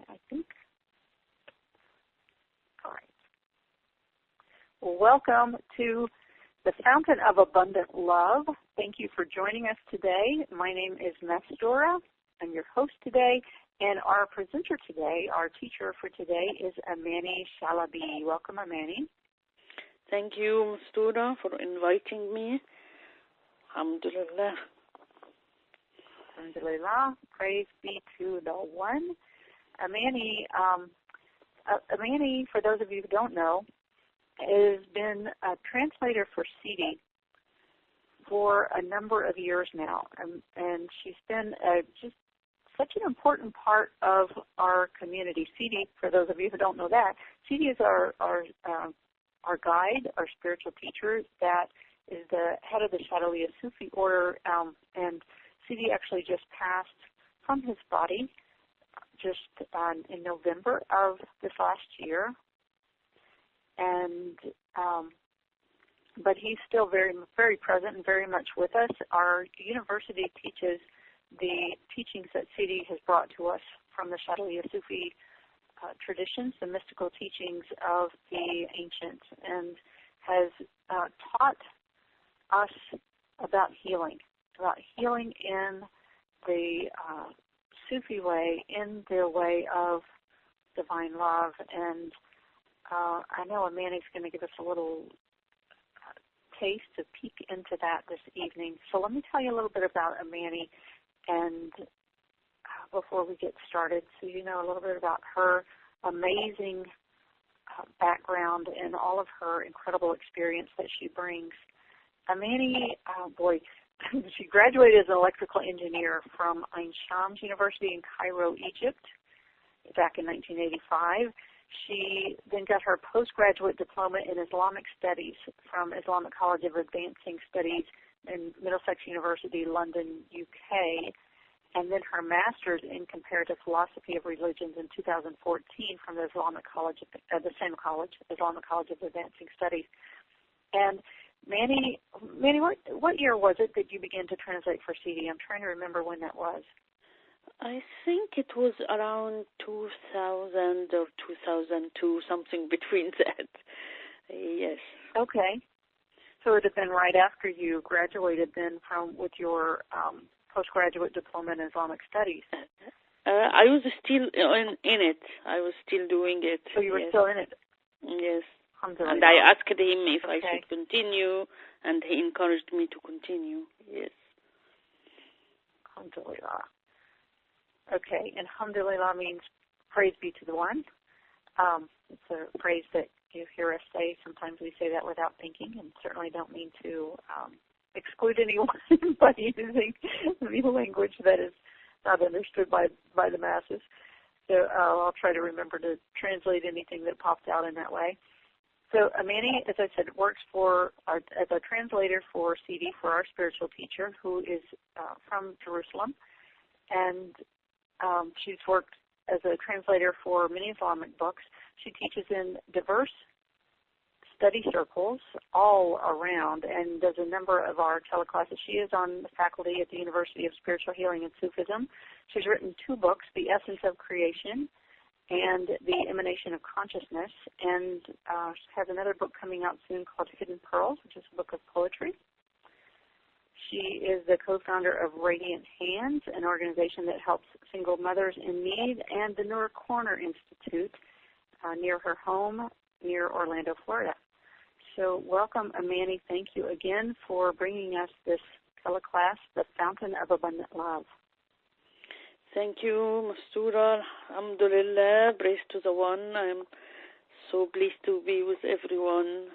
I think. All right. Well, welcome to the Fountain of Abundant Love. Thank you for joining us today. My name is Mastura. I'm your host today, and our presenter today, our teacher for today, is Amany Shalaby. Welcome, Amany. Thank you, Mastura, for inviting me. Alhamdulillah. Alhamdulillah. Praise be to the one. Amany, for those of you who don't know, has been a translator for Sidi for a number of years now, and she's been just such an important part of our community. Sidi, for those of you who don't know that, Sidi is our guide, our spiritual teacher, that is the head of the Shalaby Sufi order, and Sidi actually just passed from his body just in November of this last year. And but he's still very, very present and very much with us. Our university teaches the teachings that Sidi has brought to us from the Shalaby Sufi traditions, the mystical teachings of the ancients, and has taught us about healing in the Sufi way, in the way of divine love. And I know Amany's going to give us a little taste, a peek into that this evening. So let me tell you a little bit about Amany, and before we get started, so you know a little bit about her amazing background and all of her incredible experience that she brings. Amany, she graduated as an electrical engineer from Ain Shams University in Cairo, Egypt, back in 1985. She then got her postgraduate diploma in Islamic Studies from Islamic College of Advancing Studies in Middlesex University, London, UK, and then her master's in Comparative Philosophy of Religions in 2014 from the Islamic College, the same college, Islamic College of Advancing Studies. And Manny, what year was it that you began to translate for Sidi? I'm trying to remember when that was. I think it was around 2000 or 2002, something between that. Yes. Okay. So it would have been right after you graduated then with your postgraduate diploma in Islamic Studies. I was still in it. I was still doing it. So you were still in it? Yes. And I asked him if I should continue, and he encouraged me to continue. Yes. Alhamdulillah. Okay, and alhamdulillah means praise be to the one. It's a phrase that you hear us say. Sometimes we say that without thinking, and certainly don't mean to exclude anyone by using the language that is not understood by the masses. So I'll try to remember to translate anything that pops out in that way. So Amany, as I said, works as a translator for Sidi, for our spiritual teacher, who is from Jerusalem, and she's worked as a translator for many Islamic books. She teaches in diverse study circles all around and does a number of our teleclasses. She is on the faculty at the University of Spiritual Healing and Sufism. She's written 2 books, The Essence of Creation and The Emanation of Consciousness, and she has another book coming out soon called Hidden Pearls, which is a book of poetry. She is the co-founder of Radiant Hands, an organization that helps single mothers in need, and the Noor Corner Institute near her home, near Orlando, Florida. So welcome, Amany. Thank you again for bringing us this teleclass, The Fountain of Abundant Love. Thank you, Mastura. Alhamdulillah, praise to the one. I'm so pleased to be with everyone.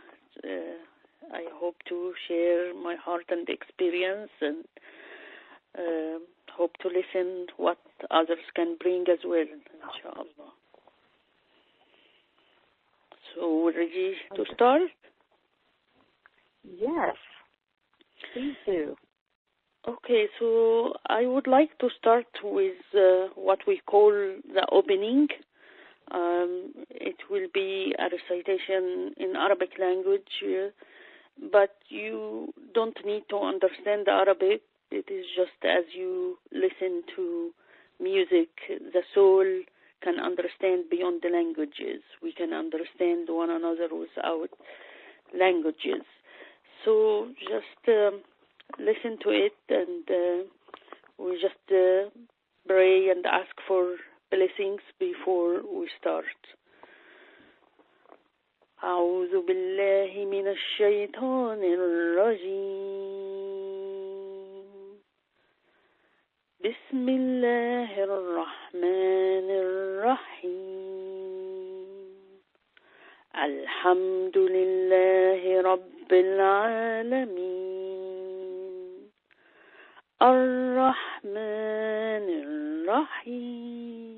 I hope to share my heart and experience, and hope to listen what others can bring as well, inshallah. So, ready to start? Yes, please do. Okay, so I would like to start with what we call the opening. It will be a recitation in Arabic language, but you don't need to understand Arabic. It is just as you listen to music, the soul can understand beyond the languages. We can understand one another without languages. So just listen to it, and we just pray and ask for blessings before we start. أعوذ بالله من الشيطان الرجيم. بسم الله الرحمن الرحيم. الحمد لله رب العالمين. الرحمن الرحيم.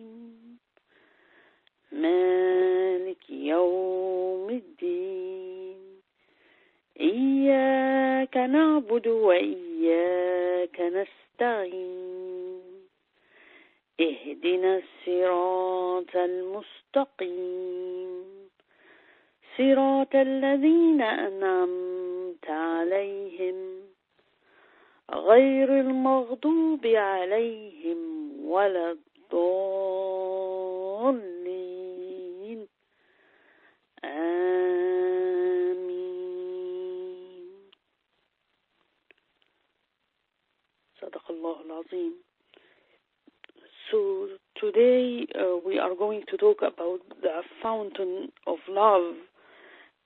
مالك يوم الدين. إياك نعبد وإياك نستعين. اهدنا الصراط المستقيم. صراط الذين أنعمت عليهم غير المغضوب عليهم ولا الضالين. آمين. صدق الله العظيم. So today we are going to talk about the fountain of love,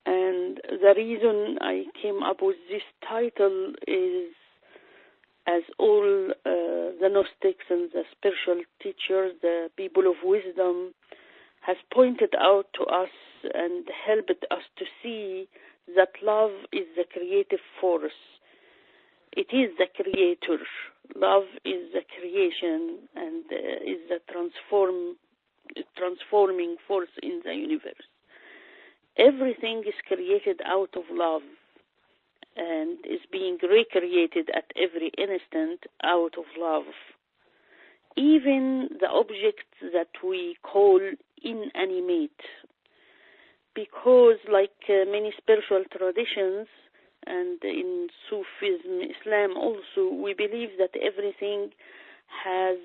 and the reason I came up with this title is, as all the Gnostics and the spiritual teachers, the people of wisdom, has pointed out to us and helped us to see that love is the creative force. It is the creator. Love is the creation and is the transforming force in the universe. Everything is created out of love and is being recreated at every instant out of love. Even the objects that we call inanimate, because like many spiritual traditions and in Sufism, Islam also, we believe that everything has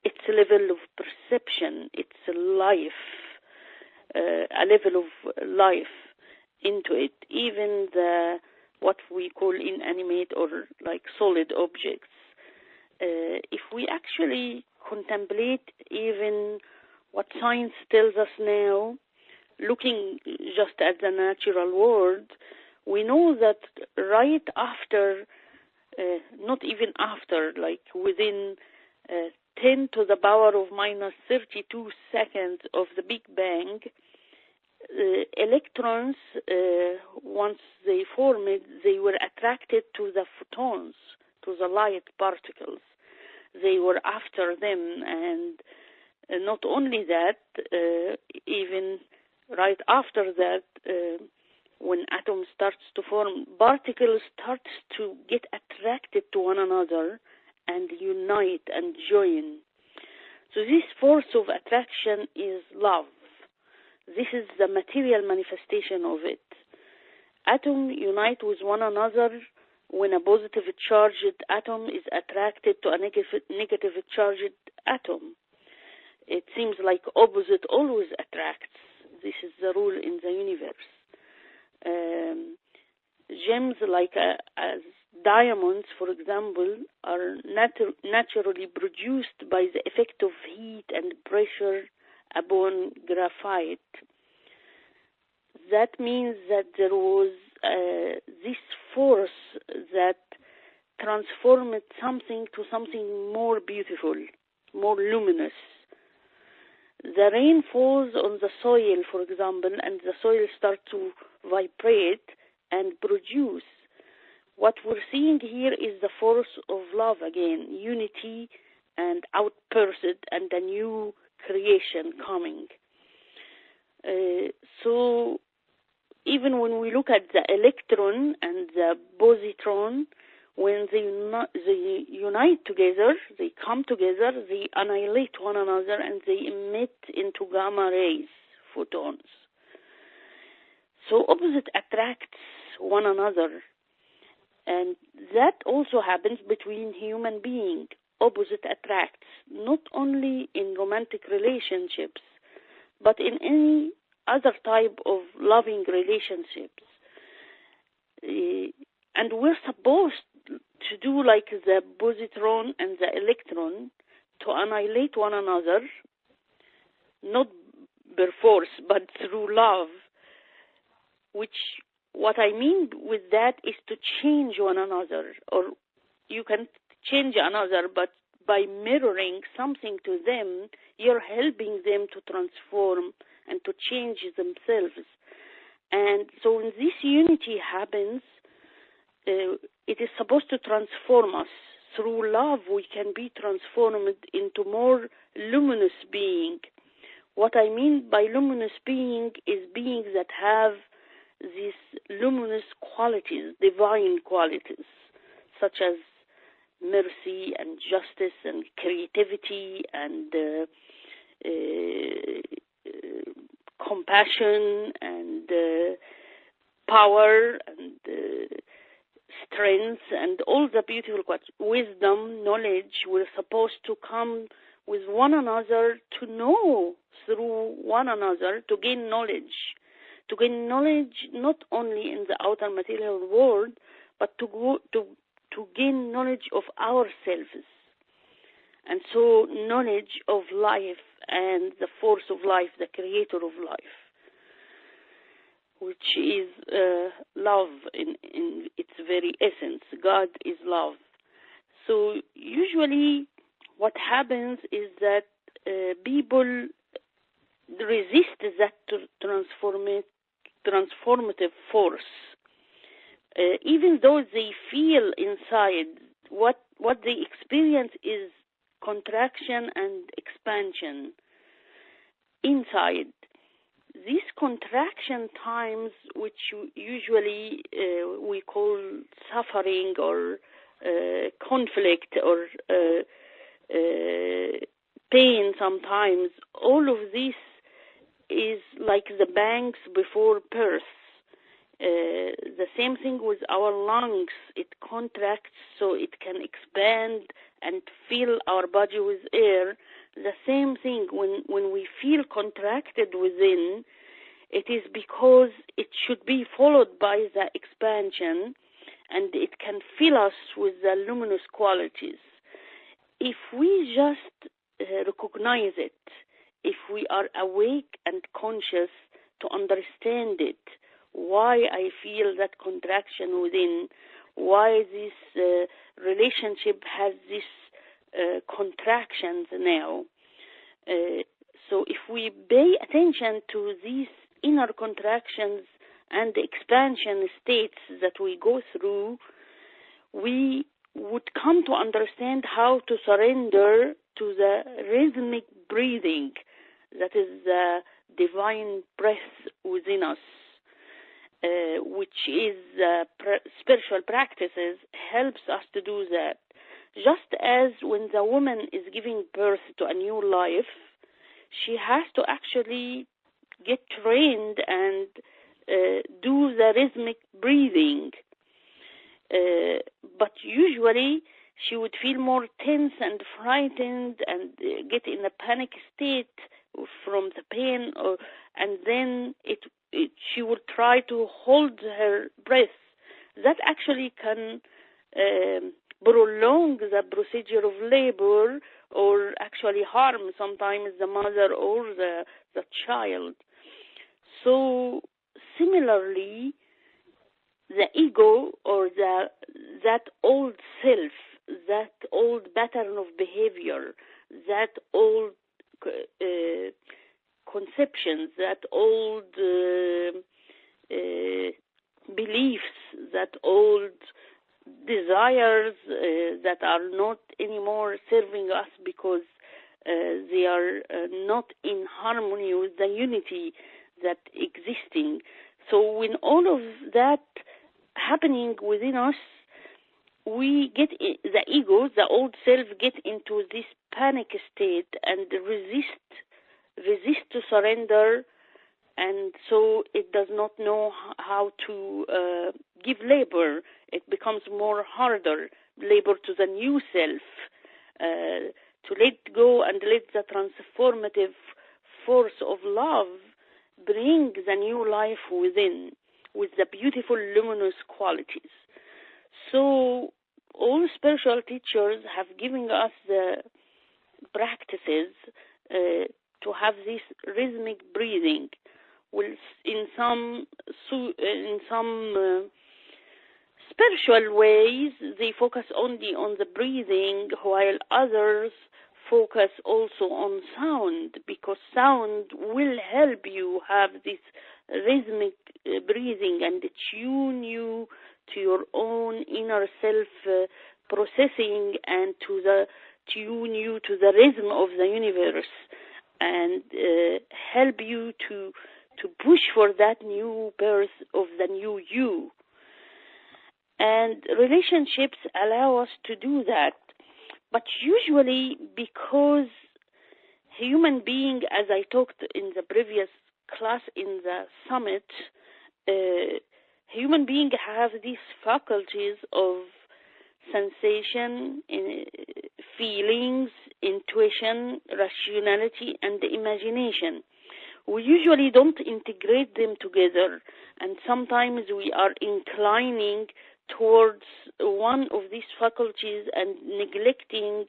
its level of perception, its life, a level of life into it. Even what we call inanimate or like solid objects. If we actually contemplate even what science tells us now, looking just at the natural world, we know that right after, not even after, like within 10 to the power of minus 32 seconds of the Big Bang, electrons, once they formed, they were attracted to the photons, to the light particles. They were after them, and not only that, even right after that, when atoms starts to form, particles starts to get attracted to one another and unite and join. So this force of attraction is love. This is the material manifestation of it. Atoms unite with one another when a positive charged atom is attracted to a negative charged atom. It seems like opposite always attracts. This is the rule in the universe. Gems like as diamonds, for example, are naturally produced by the effect of heat and pressure upon graphite. That means that there was this force that transformed something to something more beautiful, more luminous. The rain falls on the soil, for example, and the soil starts to vibrate and produce. What we're seeing here is the force of love again, unity and outburst and a new creation coming. So even when we look at the electron and the positron, when they unite together, they come together, they annihilate one another, and they emit into gamma rays, photons. So opposite attracts one another. And that also happens between human beings. opposite attracts, not only in romantic relationships, but in any other type of loving relationships. And we're supposed to do like the positron and the electron, to annihilate one another, not by force, but through love, which what I mean with that is to change one another, or you can change another, but by mirroring something to them, you're helping them to transform and to change themselves. And so when this unity happens, it is supposed to transform us. Through love, we can be transformed into more luminous being. What I mean by luminous being is beings that have these luminous qualities, divine qualities, such as mercy and justice and creativity and compassion and power and strength and all the beautiful qualities, wisdom, knowledge. We're supposed to come with one another, to know through one another, to gain knowledge not only in the outer material world, but to gain knowledge of ourselves. And so knowledge of life and the force of life, the creator of life, which is love in its very essence. God is love. So usually what happens is that people resist that transformative force, even though they feel inside what they experience is contraction and expansion inside. These contraction times, which usually we call suffering or conflict or pain sometimes, all of this is like the banks before birth. The same thing with our lungs. It contracts so it can expand and fill our body with air. The same thing when we feel contracted within, it is because it should be followed by the expansion, and it can fill us with the luminous qualities. If we just recognize it, if we are awake and conscious to understand it, why I feel that contraction within, why this relationship has these contractions now. So if we pay attention to these inner contractions and the expansion states that we go through, we would come to understand how to surrender to the rhythmic breathing, that is the divine breath within us, which is spiritual practices helps us to do that. Just as when the woman is giving birth to a new life, she has to actually get trained and do the rhythmic breathing. But usually she would feel more tense and frightened and get in a panic state from the pain, and then she would try to hold her breath. That actually can prolong the procedure of labor, or actually harm sometimes the mother or the child. So similarly, the ego, or that old self, that old pattern of behavior, that old conceptions, that old beliefs, that old desires that are not anymore serving us because they are not in harmony with the unity that existing. So when all of that happening within us, we get the ego, the old self, get into this panic state and resist to surrender, and so it does not know how to give labor. It becomes more harder labor to the new self, to let go and let the transformative force of love bring the new life within with the beautiful luminous qualities. So all spiritual teachers have given us the practices to have this rhythmic breathing. In some spiritual ways, they focus only on the breathing, while others focus also on sound, because sound will help you have this rhythmic breathing and tune you to your own inner self processing and tune you to the rhythm of the universe and help you to push for that new birth of the new you. And relationships allow us to do that. But usually because human being, as I talked in the previous class in the summit, human beings have these faculties of sensation, feelings, intuition, rationality, and imagination. We usually don't integrate them together, and sometimes we are inclining towards one of these faculties and neglecting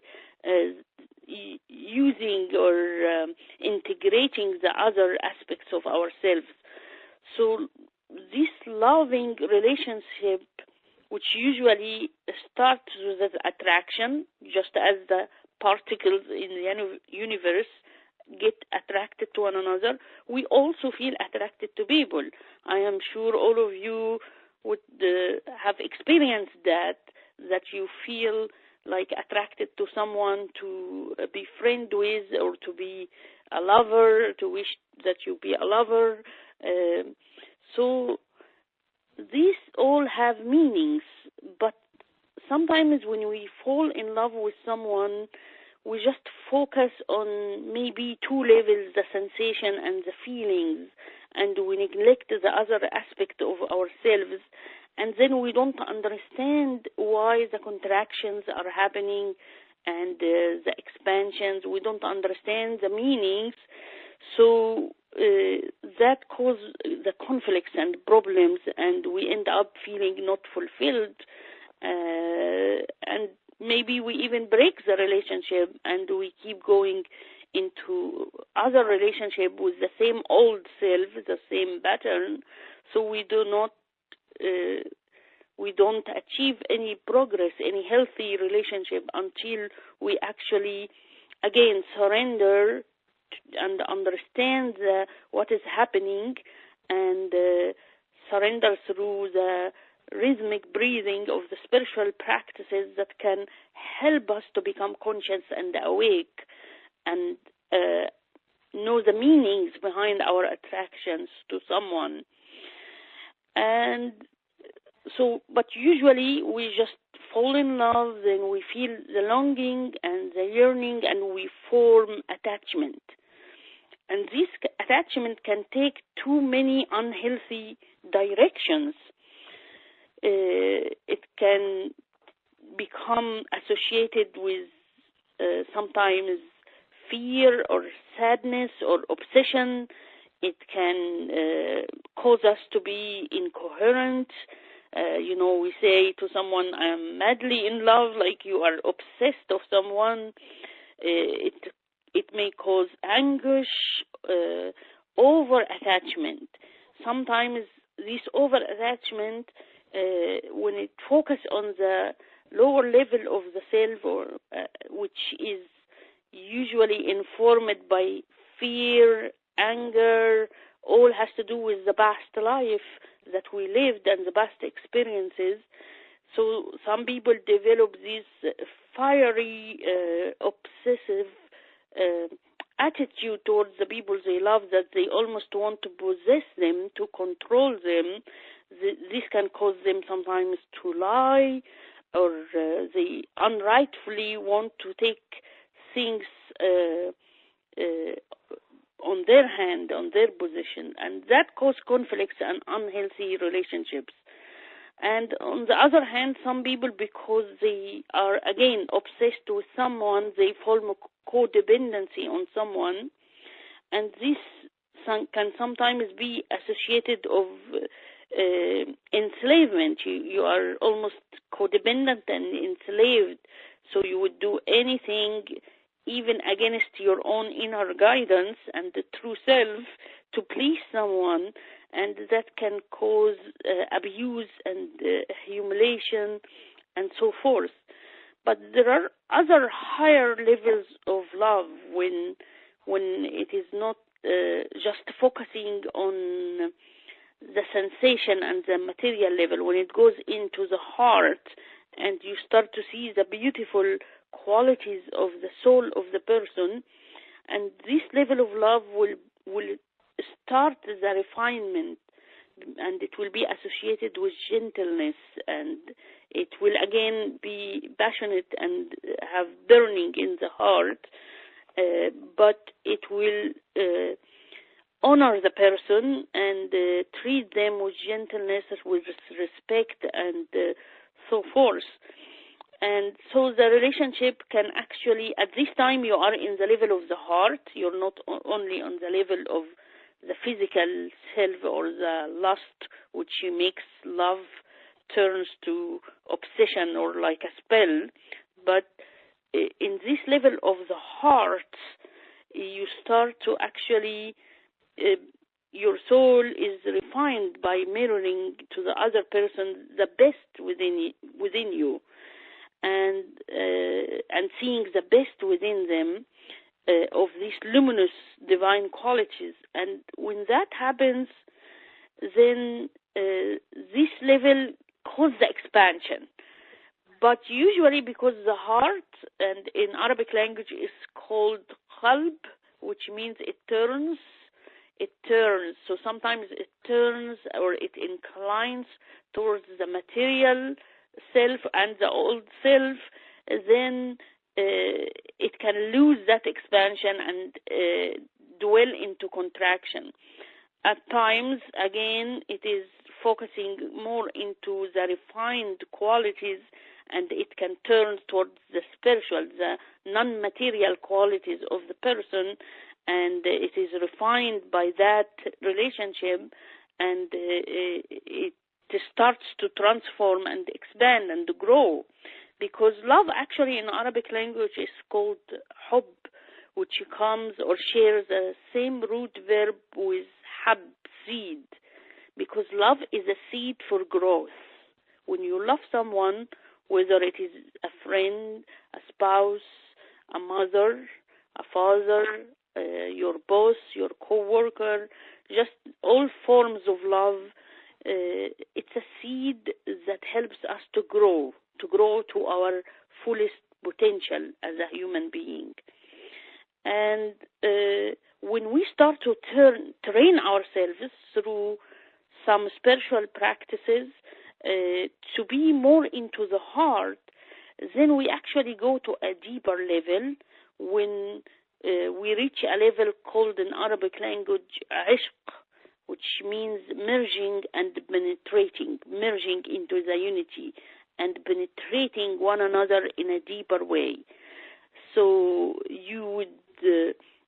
using or integrating the other aspects of ourselves. So this loving relationship, which usually starts with attraction, just as the particles in the universe get attracted to one another, we also feel attracted to people. I am sure all of you would have experienced that you feel like attracted to someone to be friend with or to be a lover, to wish that you be a lover. So these all have meanings, but sometimes when we fall in love with someone, we just focus on maybe two levels, the sensation and the feelings, and we neglect the other aspect of ourselves, and then we don't understand why the contractions are happening and the expansions. We don't understand the meanings, so that causes the conflicts and problems, and we end up feeling not fulfilled, and maybe we even break the relationship and we keep going into other relationship with the same old self, the same pattern, so we don't achieve any progress, any healthy relationship until we actually, again, surrender and understand what is happening and surrender through the rhythmic breathing of the spiritual practices that can help us to become conscious and awake and know the meanings behind our attractions to someone. And so, but usually we just fall in love, then we feel the longing and the yearning, and we form attachment. And this attachment can take too many unhealthy directions. It can become associated with sometimes fear or sadness or obsession. It can cause us to be incoherent. We say to someone, I am madly in love, like you are obsessed of someone. It may cause anguish, over-attachment. Sometimes this over-attachment, when it focuses on the lower level of the self, or which is usually informed by fear, anger, all has to do with the past life that we lived and the past experiences. So some people develop this fiery, obsessive attitude towards the people they love, that they almost want to possess them, to control them. This can cause them sometimes to lie, or they unrightfully want to take things on their hand, on their position, and that causes conflicts and unhealthy relationships. And on the other hand, some people, because they are, again, obsessed with someone, they form a codependency on someone, and this can sometimes be associated of enslavement. You are almost codependent and enslaved, so you would do anything, even against your own inner guidance and the true self, to please someone, and that can cause abuse and humiliation and so forth. But there are other higher levels of love when it is not just focusing on the sensation and the material level, when it goes into the heart and you start to see the beautiful qualities of the soul of the person, and this level of love will start the refinement, and it will be associated with gentleness, and it will again be passionate and have burning in the heart, but it will honor the person and treat them with gentleness, with respect, and so forth. And so the relationship can actually, at this time, you are in the level of the heart. You're not only on the level of the physical self or the lust, which makes love turns to obsession or like a spell. But in this level of the heart, you start to actually, your soul is refined by mirroring to the other person the best within you, and seeing the best within them of these luminous divine qualities. And when that happens, then this level causes the expansion. But usually, because the heart, and in Arabic language, is called qalb, which means it turns. So sometimes it turns or it inclines towards the material self and the old self, then it can lose that expansion and dwell into contraction. At times, again, it is focusing more into the refined qualities, and it can turn towards the spiritual, the non-material qualities of the person, and it is refined by that relationship, and it starts to transform and expand and grow. Because love actually in Arabic language is called hub, which comes or shares the same root verb with hab, seed. Because love is a seed for growth. When you love someone, whether it is a friend, a spouse, a mother, a father, your boss, your co-worker, just all forms of love, it's a seed that helps us to grow to our fullest potential as a human being. And when we start to train ourselves through some spiritual practices to be more into the heart, then we actually go to a deeper level when we reach a level called in Arabic language ishq, which means merging and penetrating, merging into the unity and penetrating one another in a deeper way. So you would,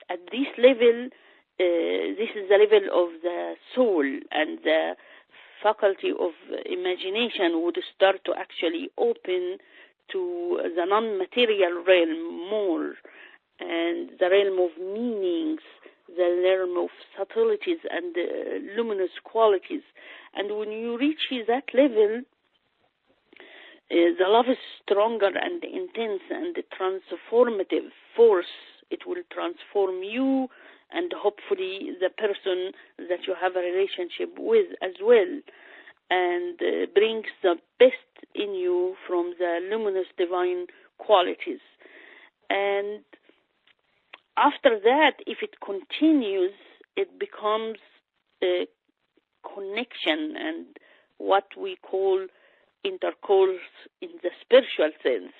at this level, this is the level of the soul, and the faculty of imagination would start to actually open to the non-material realm more, and the realm of meanings, the realm of subtleties and luminous qualities. And when you reach that level, the love is stronger and intense and transformative force. It will transform you and hopefully the person that you have a relationship with as well, and brings the best in you from the luminous divine qualities. And after that, if it continues, it becomes a connection and what we call intercourse in the spiritual sense.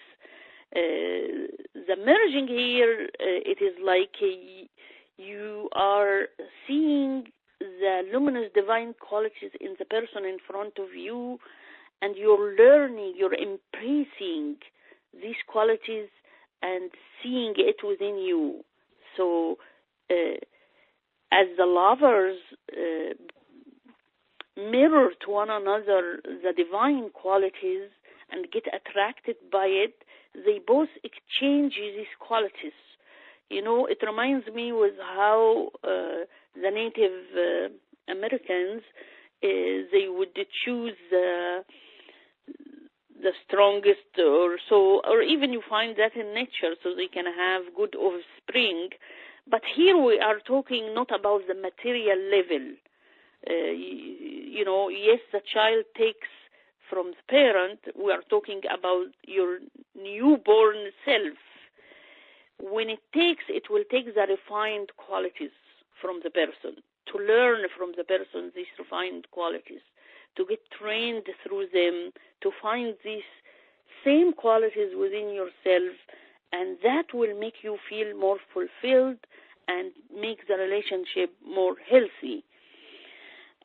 The merging here, it is like you are seeing the luminous divine qualities in the person in front of you, and you're learning, you're embracing these qualities and seeing it within you. So as the lovers mirror to one another the divine qualities and get attracted by it, they both exchange these qualities. You know, it reminds me with how the Native Americans, they would choose the strongest or so, or even you find that in nature, so they can have good offspring. But here we are talking not about the material level. You know, yes, the child takes from the parent. We are talking about your newborn self. When it takes, it will take the refined qualities from the person, to learn from the person these refined qualities, to get trained through them, to find these same qualities within yourself, and that will make you feel more fulfilled and make the relationship more healthy.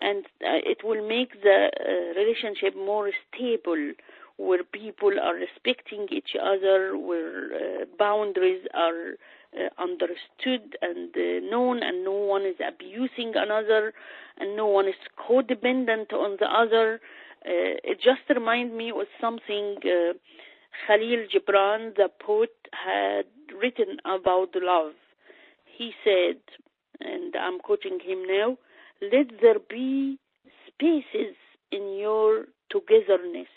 And it will make the relationship more stable, where people are respecting each other, where boundaries are understood and known, and no one is abusing another, and no one is codependent on the other. It just reminds me of something Khalil Gibran, the poet, had written about love. He said, and I'm quoting him now, "Let there be spaces in your togetherness,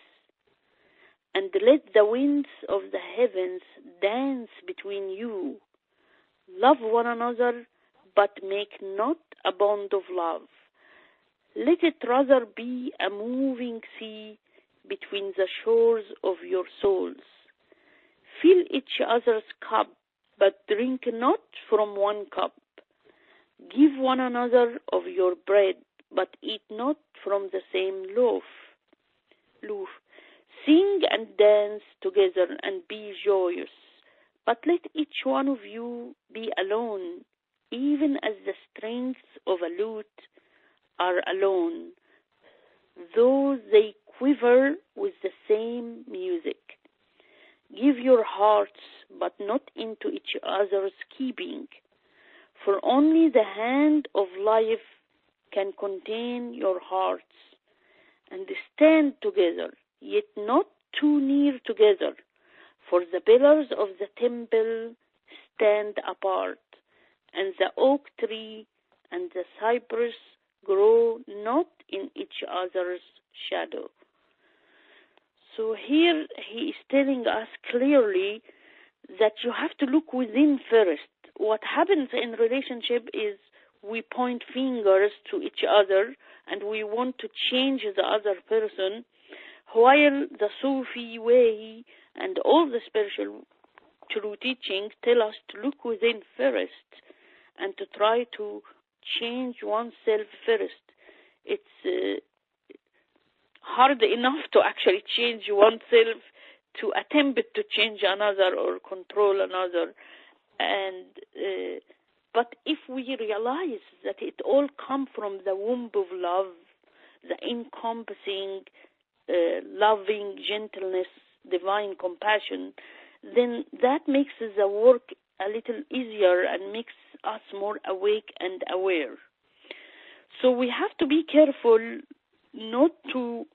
and let the winds of the heavens dance between you. Love one another, but make not a bond of love. Let it rather be a moving sea between the shores of your souls. Fill each other's cup, but drink not from one cup. Give one another of your bread, but eat not from the same loaf. Sing and dance together and be joyous, but let each one of you be alone, even as the strings of a lute are alone, though they quiver with the same music. Give your hearts, but not into each other's keeping, for only the hand of life can contain your hearts. And stand together, yet not too near together, for the pillars of the temple stand apart, and the oak tree and the cypress grow not in each other's shadow." So here he is telling us clearly that you have to look within first. What happens in relationship is we point fingers to each other and we want to change the other person, while the Sufi way and all the spiritual true teachings tell us to look within first and to try to change oneself first. It's hard enough to actually change oneself to attempt to change another or control another. And but if we realize that it all comes from the womb of love, the encompassing, loving gentleness, divine compassion, then that makes the work a little easier and makes us more awake and aware. So we have to be careful not to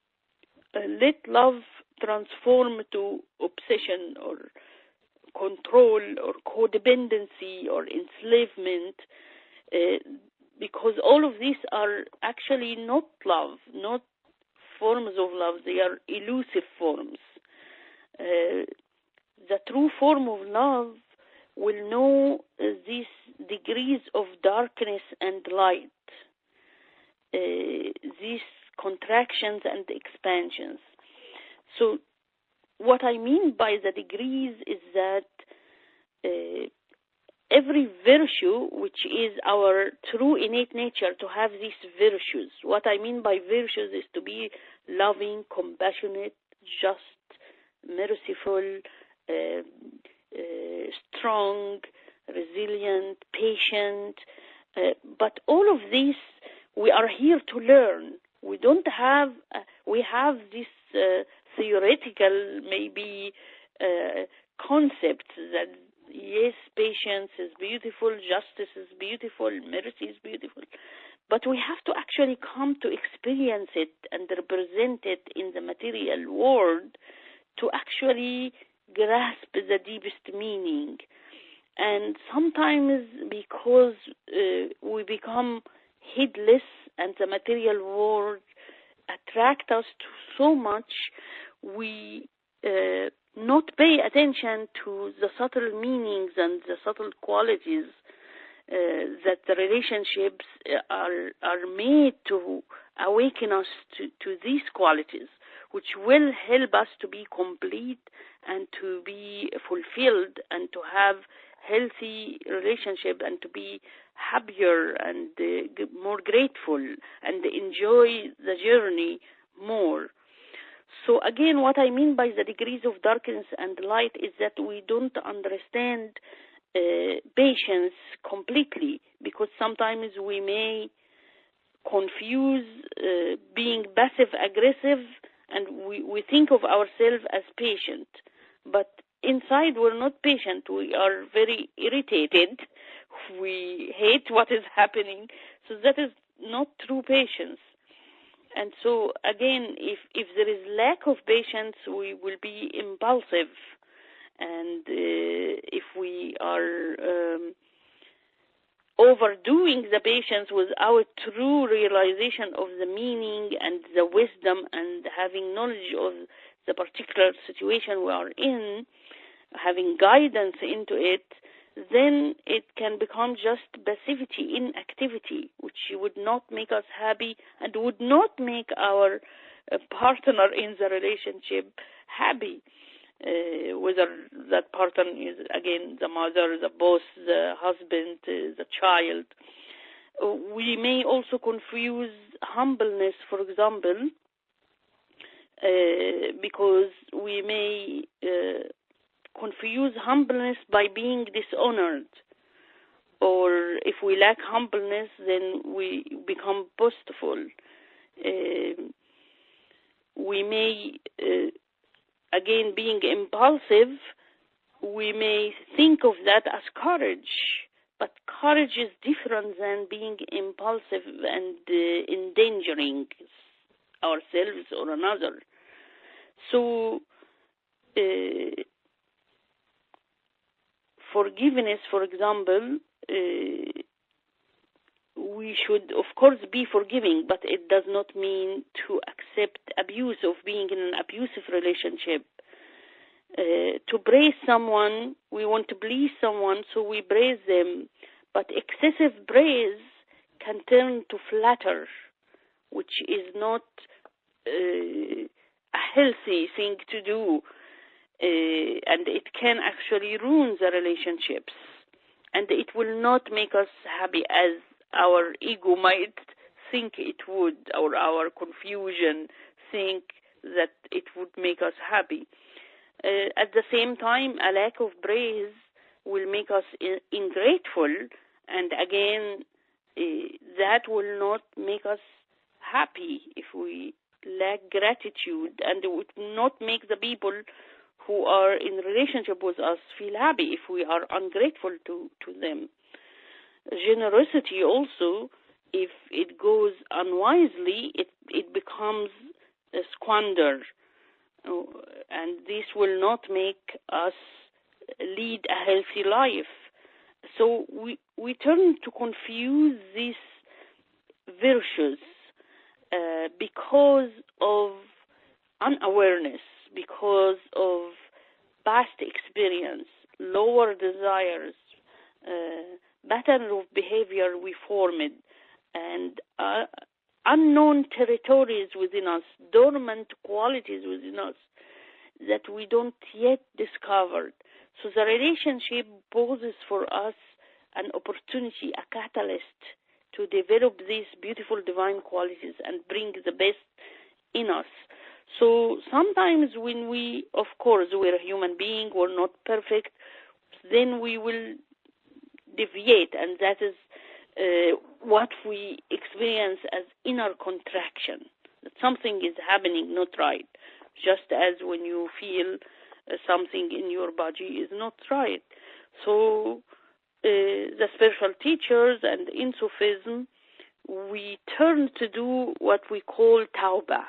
let love transform to obsession or control or codependency or enslavement, because all of these are actually not love, not forms of love. They are elusive forms. The true form of love will know these degrees of darkness and light, these contractions and expansions. So what I mean by the degrees is that every virtue, which is our true innate nature, to have these virtues. What I mean by virtues is to be loving, compassionate, just, merciful, strong, resilient, patient. But all of these we are here to learn. we don't have, we have this theoretical maybe concept that yes, patience is beautiful, justice is beautiful, mercy is beautiful, but we have to actually come to experience it and represent it in the material world to actually grasp the deepest meaning. And sometimes because we become heedless and the material world attract us to so much, we not pay attention to the subtle meanings and the subtle qualities that the relationships are made to awaken us to these qualities, which will help us to be complete and to be fulfilled and to have healthy relationship and to be happier and more grateful and enjoy the journey more. So again, what I mean by the degrees of darkness and light is that we don't understand patience completely, because sometimes we may confuse being passive-aggressive, and we think of ourselves as patient, but inside we're not patient. We are very irritated. We hate what is happening. So that is not true patience. And so again, if there is lack of patience, we will be impulsive. And if we are overdoing the patience without true realization of the meaning and the wisdom and having knowledge of the particular situation we are in, having guidance into it, then it can become just passivity, inactivity, which would not make us happy and would not make our partner in the relationship happy. Whether that partner is, again, the mother, the boss, the husband, the child. We may also confuse humbleness, for example, because we may confuse humbleness by being dishonored. Or if we lack humbleness, then we become boastful. We may... Again, being impulsive, we may think of that as courage, but courage is different than being impulsive and endangering ourselves or another. So, forgiveness, for example, we should, of course, be forgiving, but it does not mean to accept abuse, of being in an abusive relationship. To praise someone, we want to please someone, so we praise them. But excessive praise can turn to flatter, which is not a healthy thing to do. And it can actually ruin the relationships. And it will not make us happy as our ego might think it would, or our confusion think that it would make us happy. At the same time, a lack of praise will make us ungrateful, and again, that will not make us happy if we lack gratitude, and it would not make the people who are in relationship with us feel happy if we are ungrateful to them. Generosity also, if it goes unwisely, it becomes a squander, and this will not make us lead a healthy life. So we turn to confuse these virtues because of unawareness, because of past experience, lower desires, pattern of behavior we formed, and unknown territories within us, dormant qualities within us that we don't yet discover. So the relationship poses for us an opportunity, a catalyst to develop these beautiful divine qualities and bring the best in us. So sometimes when we, of course, we're a human being, we're not perfect, then we will deviate, and that is what we experience as inner contraction, that something is happening not right, just as when you feel something in your body is not right. So the spiritual teachers and in Sufism, we turn to do what we call tawbah.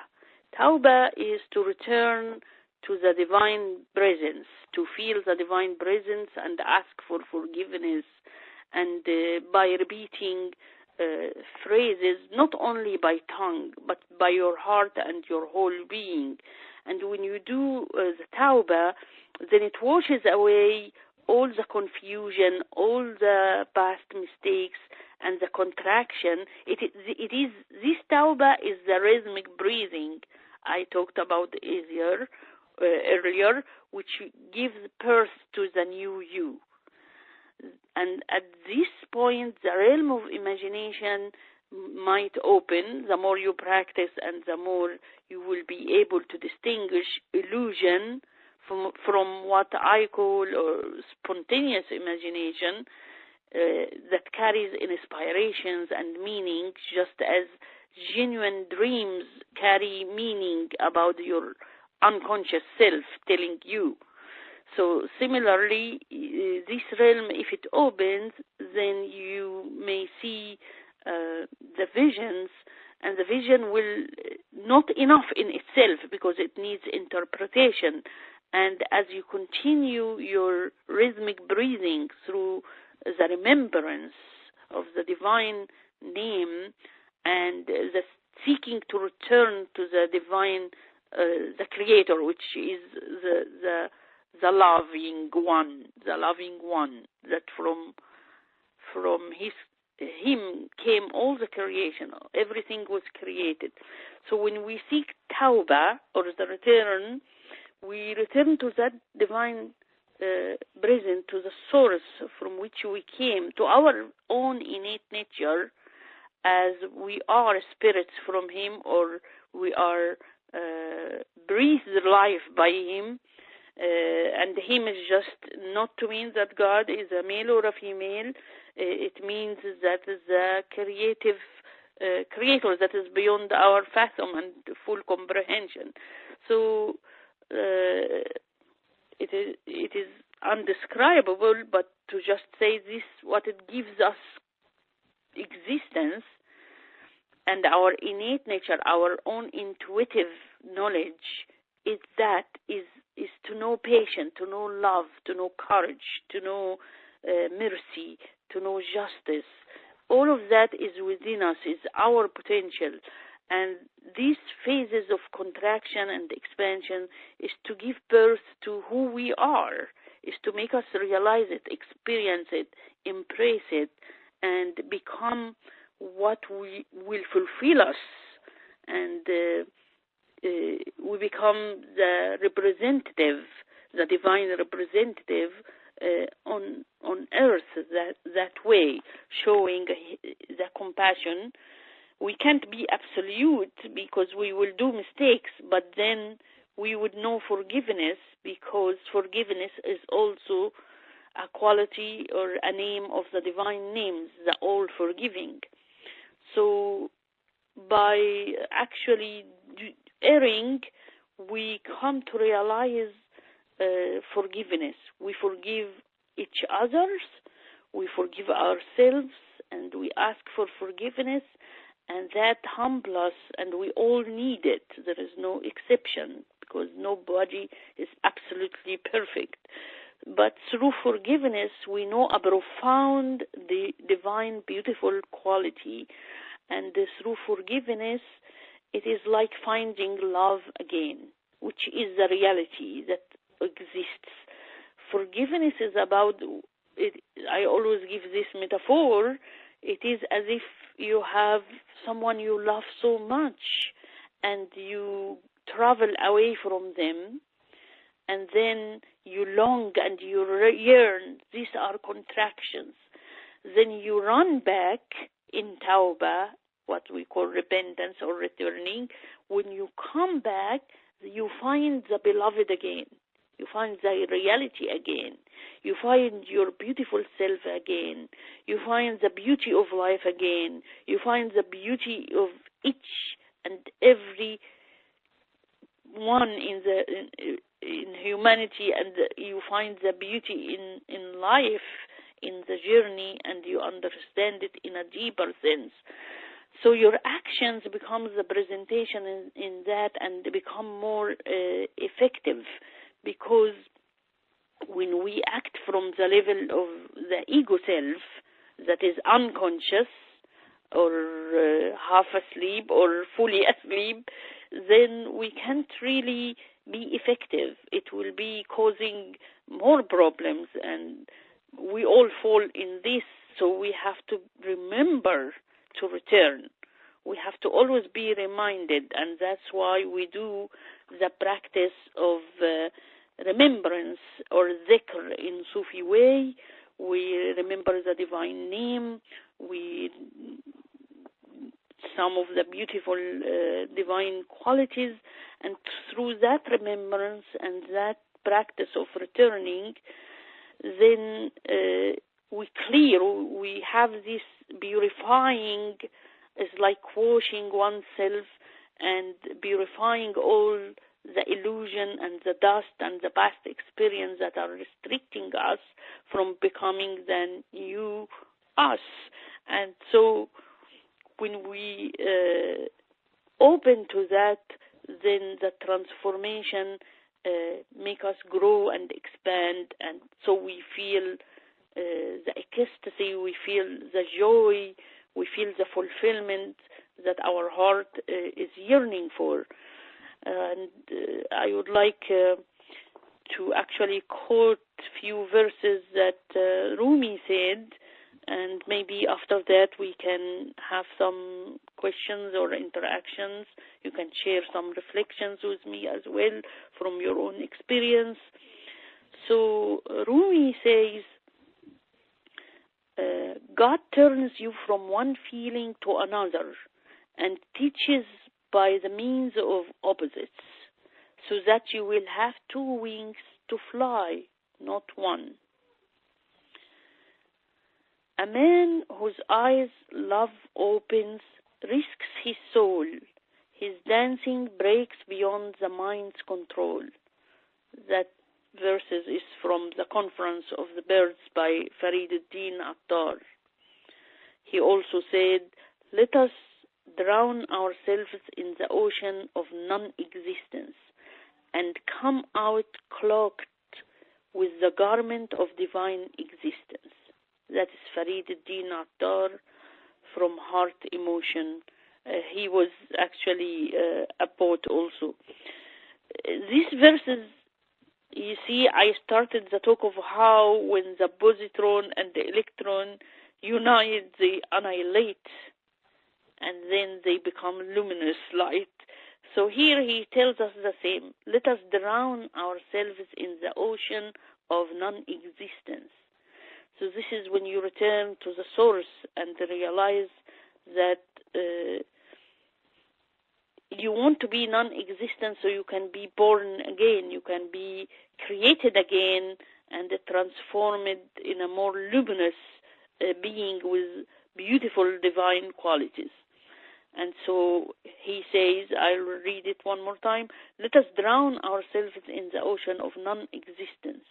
Tawbah is to return to the divine presence, to feel the divine presence and ask for forgiveness, and by repeating phrases, not only by tongue, but by your heart and your whole being. And when you do the tawbah, then it washes away all the confusion, all the past mistakes, and the contraction. It is this tawbah is the rhythmic breathing I talked about earlier, which gives birth to the new you. And at this point, the realm of imagination might open. The more you practice, and the more you will be able to distinguish illusion from what I call spontaneous imagination that carries inspirations and meanings, just as genuine dreams carry meaning about your unconscious self telling you. So similarly, this realm, if it opens, then you may see the visions, and the vision will not enough in itself because it needs interpretation. And as you continue your rhythmic breathing through the remembrance of the divine name and the seeking to return to the divine, the Creator, which is the loving one, that from him came all the creation, everything was created. So when we seek tawbah, or the return, we return to that divine presence, to the source from which we came, to our own innate nature, as we are spirits from him, or we are breathed life by him. And him is just not to mean that God is a male or a female. It means that the creative creator that is beyond our fathom and full comprehension. So it is undescribable, but to just say this, what it gives us existence and our innate nature, our own intuitive knowledge, is to know patience, to know love, to know courage, to know mercy, to know justice. All of that is within us, is our potential. And these phases of contraction and expansion is to give birth to who we are, is to make us realize it, experience it, embrace it, and become what will fulfill us. And we become the representative, the divine representative on earth that way, showing the compassion. We can't be absolute because we will do mistakes, but then we would know forgiveness, because forgiveness is also a quality or a name of the divine names, the all-forgiving. So by actually erring, we come to realize forgiveness. We forgive each other, we forgive ourselves, and we ask for forgiveness, and that humbles us, and we all need it. There is no exception, because nobody is absolutely perfect. But through forgiveness, we know a profound, divine, beautiful quality. And through forgiveness, it is like finding love again, which is the reality that exists. Forgiveness is about, I always give this metaphor, it is as if you have someone you love so much and you travel away from them, and then you long and you yearn. These are contractions. Then you run back in tawbah, what we call repentance or returning. When you come back, you find the beloved again. You find the reality again. You find your beautiful self again. You find the beauty of life again. You find the beauty of each and every one in humanity, and you find the beauty in life, in the journey, and you understand it in a deeper sense. So your actions become the presentation in that, and become more effective, because when we act from the level of the ego self that is unconscious or half asleep or fully asleep, then we can't really be effective. It will be causing more problems, and we all fall in this. So we have to remember to return. We have to always be reminded, and that's why we do the practice of remembrance or dhikr in Sufi way. We remember the divine name. Some of the beautiful divine qualities, and through that remembrance and that practice of returning, then we have this purifying. It's like washing oneself and purifying all the illusion and the dust and the past experience that are restricting us from becoming the new us. And so when we open to that, then the transformation make us grow and expand, and so we feel the ecstasy, we feel the joy, we feel the fulfillment that our heart is yearning for. And I would like to actually quote few verses that Rumi said, and maybe after that we can have some questions or interactions. You can share some reflections with me as well from your own experience. So Rumi says, God turns you from one feeling to another and teaches by the means of opposites, so that you will have two wings to fly, not one. A man whose eyes love opens risks his soul. His dancing breaks beyond the mind's control. That verses is from the Conference of the Birds by Fariduddin Attar. He also said, let us drown ourselves in the ocean of non-existence and come out cloaked with the garment of divine existence. That is Fariduddin Attar from Heart Emotion. He was actually a poet also. These verses, you see, I started the talk of how when the positron and the electron unite, they annihilate, and then they become luminous light. So here he tells us the same. Let us drown ourselves in the ocean of non-existence. So this is when you return to the source and realize that you want to be non-existent so you can be born again, you can be created again and transformed in a more luminous being with beautiful divine qualities. And so he says, I'll read it one more time, let us drown ourselves in the ocean of non-existence.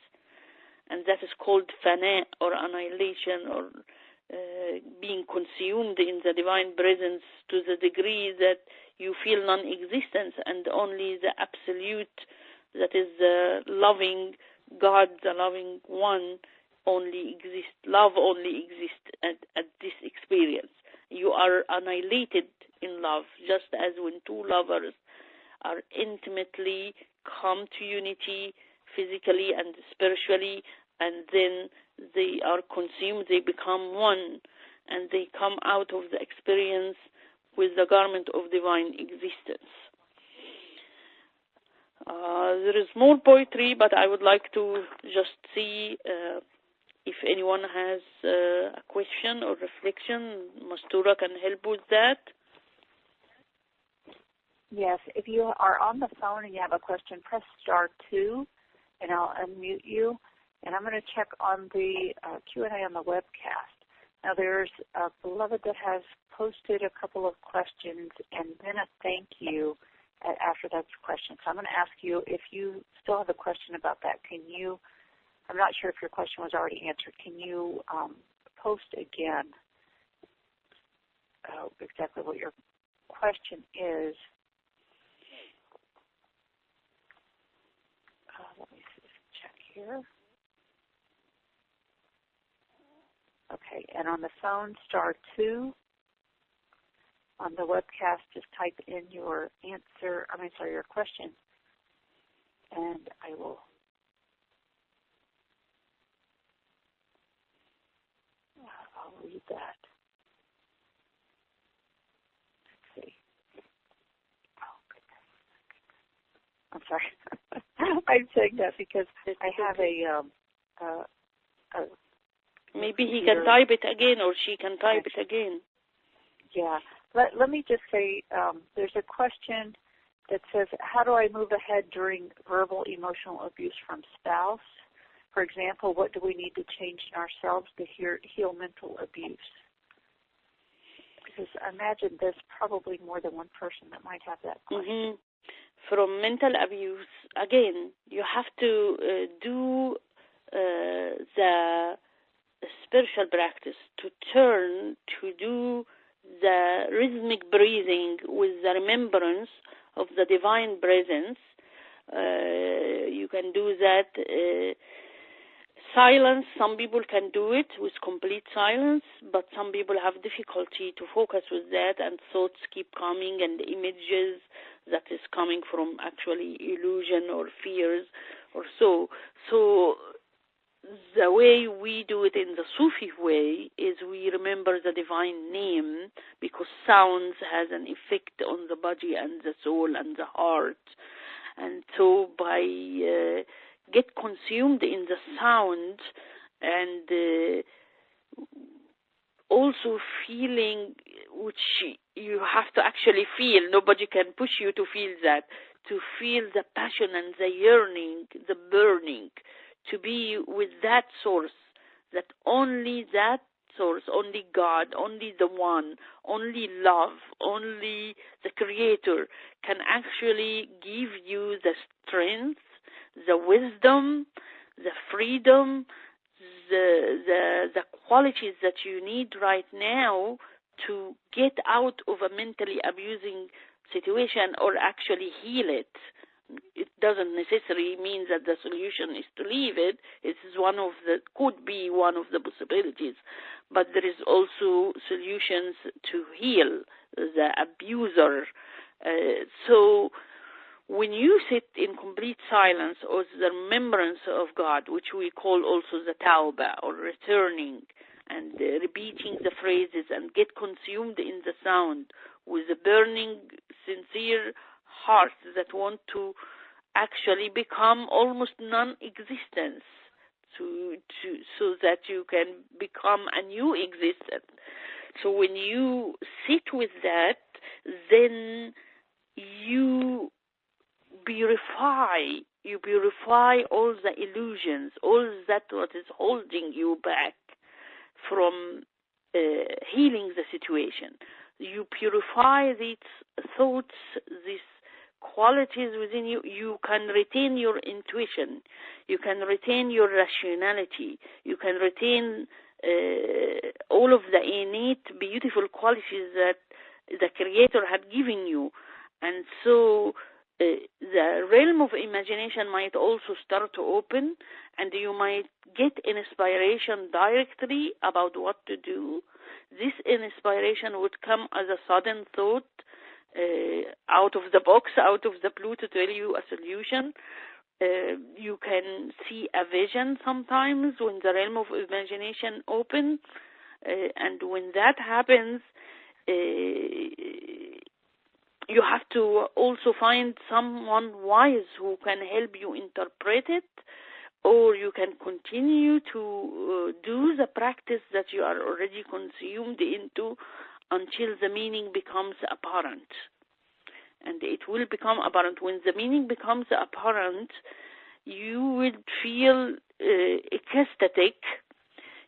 And that is called fana, or annihilation, or being consumed in the divine presence to the degree that you feel non-existence and only the absolute, that is the loving God, the loving one, only exists. Love only exists at this experience. You are annihilated in love, just as when two lovers are intimately come to unity physically and spiritually, and then they are consumed, they become one, and they come out of the experience with the garment of divine existence. There is more poetry, but I would like to just see if anyone has a question or reflection. Mastura can help with that. Yes, if you are on the phone and you have a question, press *2, and I'll unmute you, and I'm going to check on the Q&A on the webcast. Now, there's a beloved that has posted a couple of questions and then a thank you after that question. So I'm going to ask you, if you still have a question about that, can you, I'm not sure if your question was already answered, can you post again exactly what your question is? Let me check here. Okay, and on the phone, *2. On the webcast, just type in your answer, your question, and I'll read that. Let's see. Oh, goodness. I'm sorry. I'm saying that because I have a maybe he can type it again, or she can type it again. Yeah. Let me just say, there's a question that says, how do I move ahead during verbal emotional abuse from spouse? For example, what do we need to change in ourselves to heal mental abuse? Because I imagine there's probably more than one person that might have that question. From mental abuse, again, you have to do the spiritual practice to turn to do the rhythmic breathing with the remembrance of the divine presence. You can do that. Silence, some people can do it with complete silence, but some people have difficulty to focus with that, and thoughts keep coming, and images that is coming from actually illusion or fears or so. So the way we do it in the Sufi way is we remember the divine name, because sounds has an effect on the body and the soul and the heart. And so by get consumed in the sound, and also feeling, which you have to actually feel, nobody can push you to feel that, to feel the passion and the yearning, the burning, to be with that source, that only that source, only God, only the one, only love, only the Creator can actually give you the strength, the wisdom, the freedom, the qualities that you need right now to get out of a mentally abusing situation or actually heal it. It doesn't necessarily mean that the solution is to leave it. It is could be one of the possibilities, but there is also solutions to heal the abuser. So when you sit in complete silence or the remembrance of God, which we call also the tawbah, or returning and repeating the phrases and get consumed in the sound with a burning, sincere heart that want to actually become almost non-existence, so that you can become a new existence. So when you sit with that, then you purify all the illusions, all that what is holding you back from healing the situation. You purify these thoughts, these qualities within you. You can retain your intuition. You can retain your rationality. You can retain all of the innate, beautiful qualities that the Creator had given you. And so the realm of imagination might also start to open, and you might get inspiration directly about what to do. This inspiration would come as a sudden thought, out of the box, out of the blue, to tell you a solution. You can see a vision sometimes when the realm of imagination opens, and when that happens, you have to also find someone wise who can help you interpret it, or you can continue to do the practice that you are already consumed into until the meaning becomes apparent. And it will become apparent. When the meaning becomes apparent, you will feel ecstatic,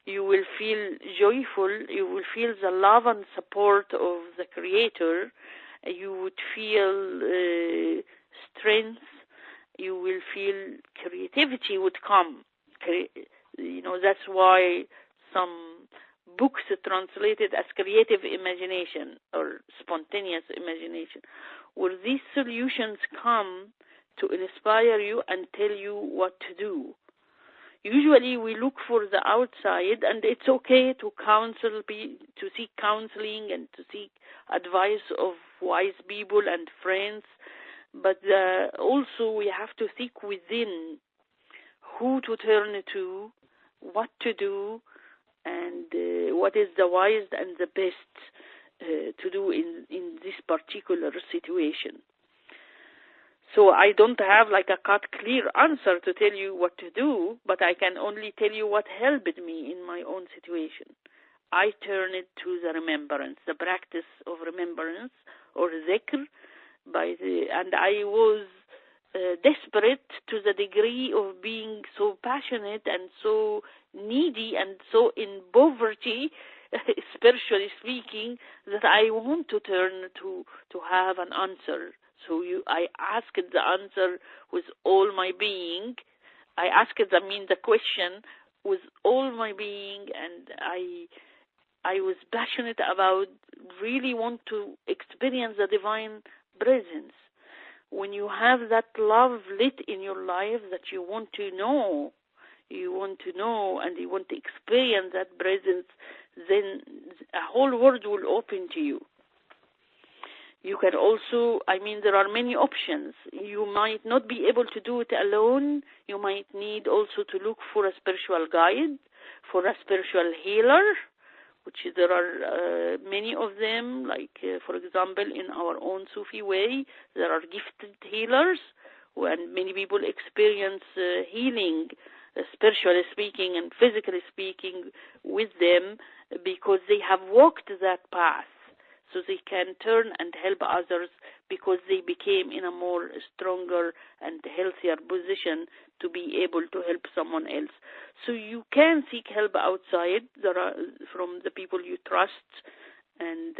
you will feel joyful, you will feel the love and support of the Creator, you would feel strength, you will feel creativity would come. That's why some books translated as creative imagination or spontaneous imagination, where these solutions come to inspire you and tell you what to do. Usually we look for the outside, and it's okay to to seek counseling and to seek advice of wise people and friends, but also we have to seek within who to turn to, what to do, and what is the wise and the best to do in this particular situation. So I don't have like a clear answer to tell you what to do, but I can only tell you what helped me in my own situation. I turn it to the remembrance, the practice of remembrance or dhikr, and I was desperate to the degree of being so passionate and so needy and so in poverty, spiritually speaking, that I want to turn to have an answer. So I asked the answer with all my being. I asked the question with all my being, and I was passionate about really want to experience the divine presence. When you have that love lit in your life that you want to know, and you want to experience that presence, then a whole world will open to you. You can also, there are many options. You might not be able to do it alone. You might need also to look for a spiritual guide, for a spiritual healer, which there are many of them. Like, for example, in our own Sufi way, there are gifted healers, and many people experience healing, spiritually speaking and physically speaking, with them because they have walked that path. So they can turn and help others because they became in a more stronger and healthier position to be able to help someone else. So you can seek help outside from the people you trust, and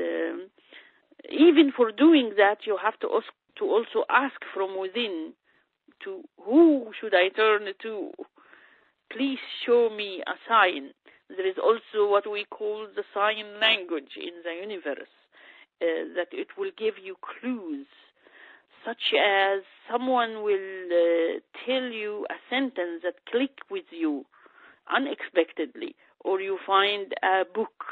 even for doing that, you have to also ask from within, to who should I turn to? Please show me a sign. There is also what we call the sign language in the universe. That it will give you clues, such as someone will tell you a sentence that clicks with you unexpectedly, or you find a book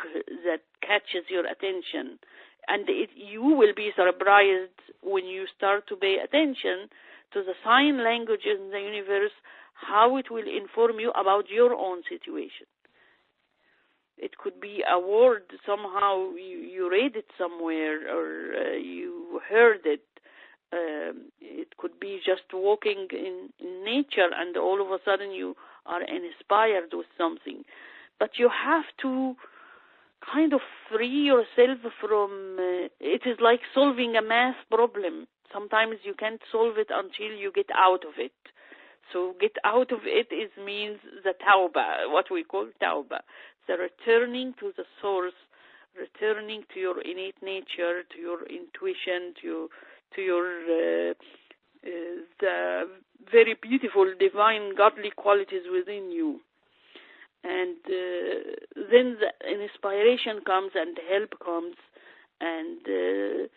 that catches your attention, and you will be surprised when you start to pay attention to the sign language in the universe, how it will inform you about your own situation. It could be a word, somehow you read it somewhere or you heard it. It could be just walking in nature and all of a sudden you are inspired with something. But you have to kind of free yourself from, it is like solving a math problem. Sometimes you can't solve it until you get out of it. So get out of it means the tawbah, what we call tawbah. The returning to the source, returning to your innate nature, to your intuition, to your the very beautiful divine godly qualities within you. And then the inspiration comes and help comes, and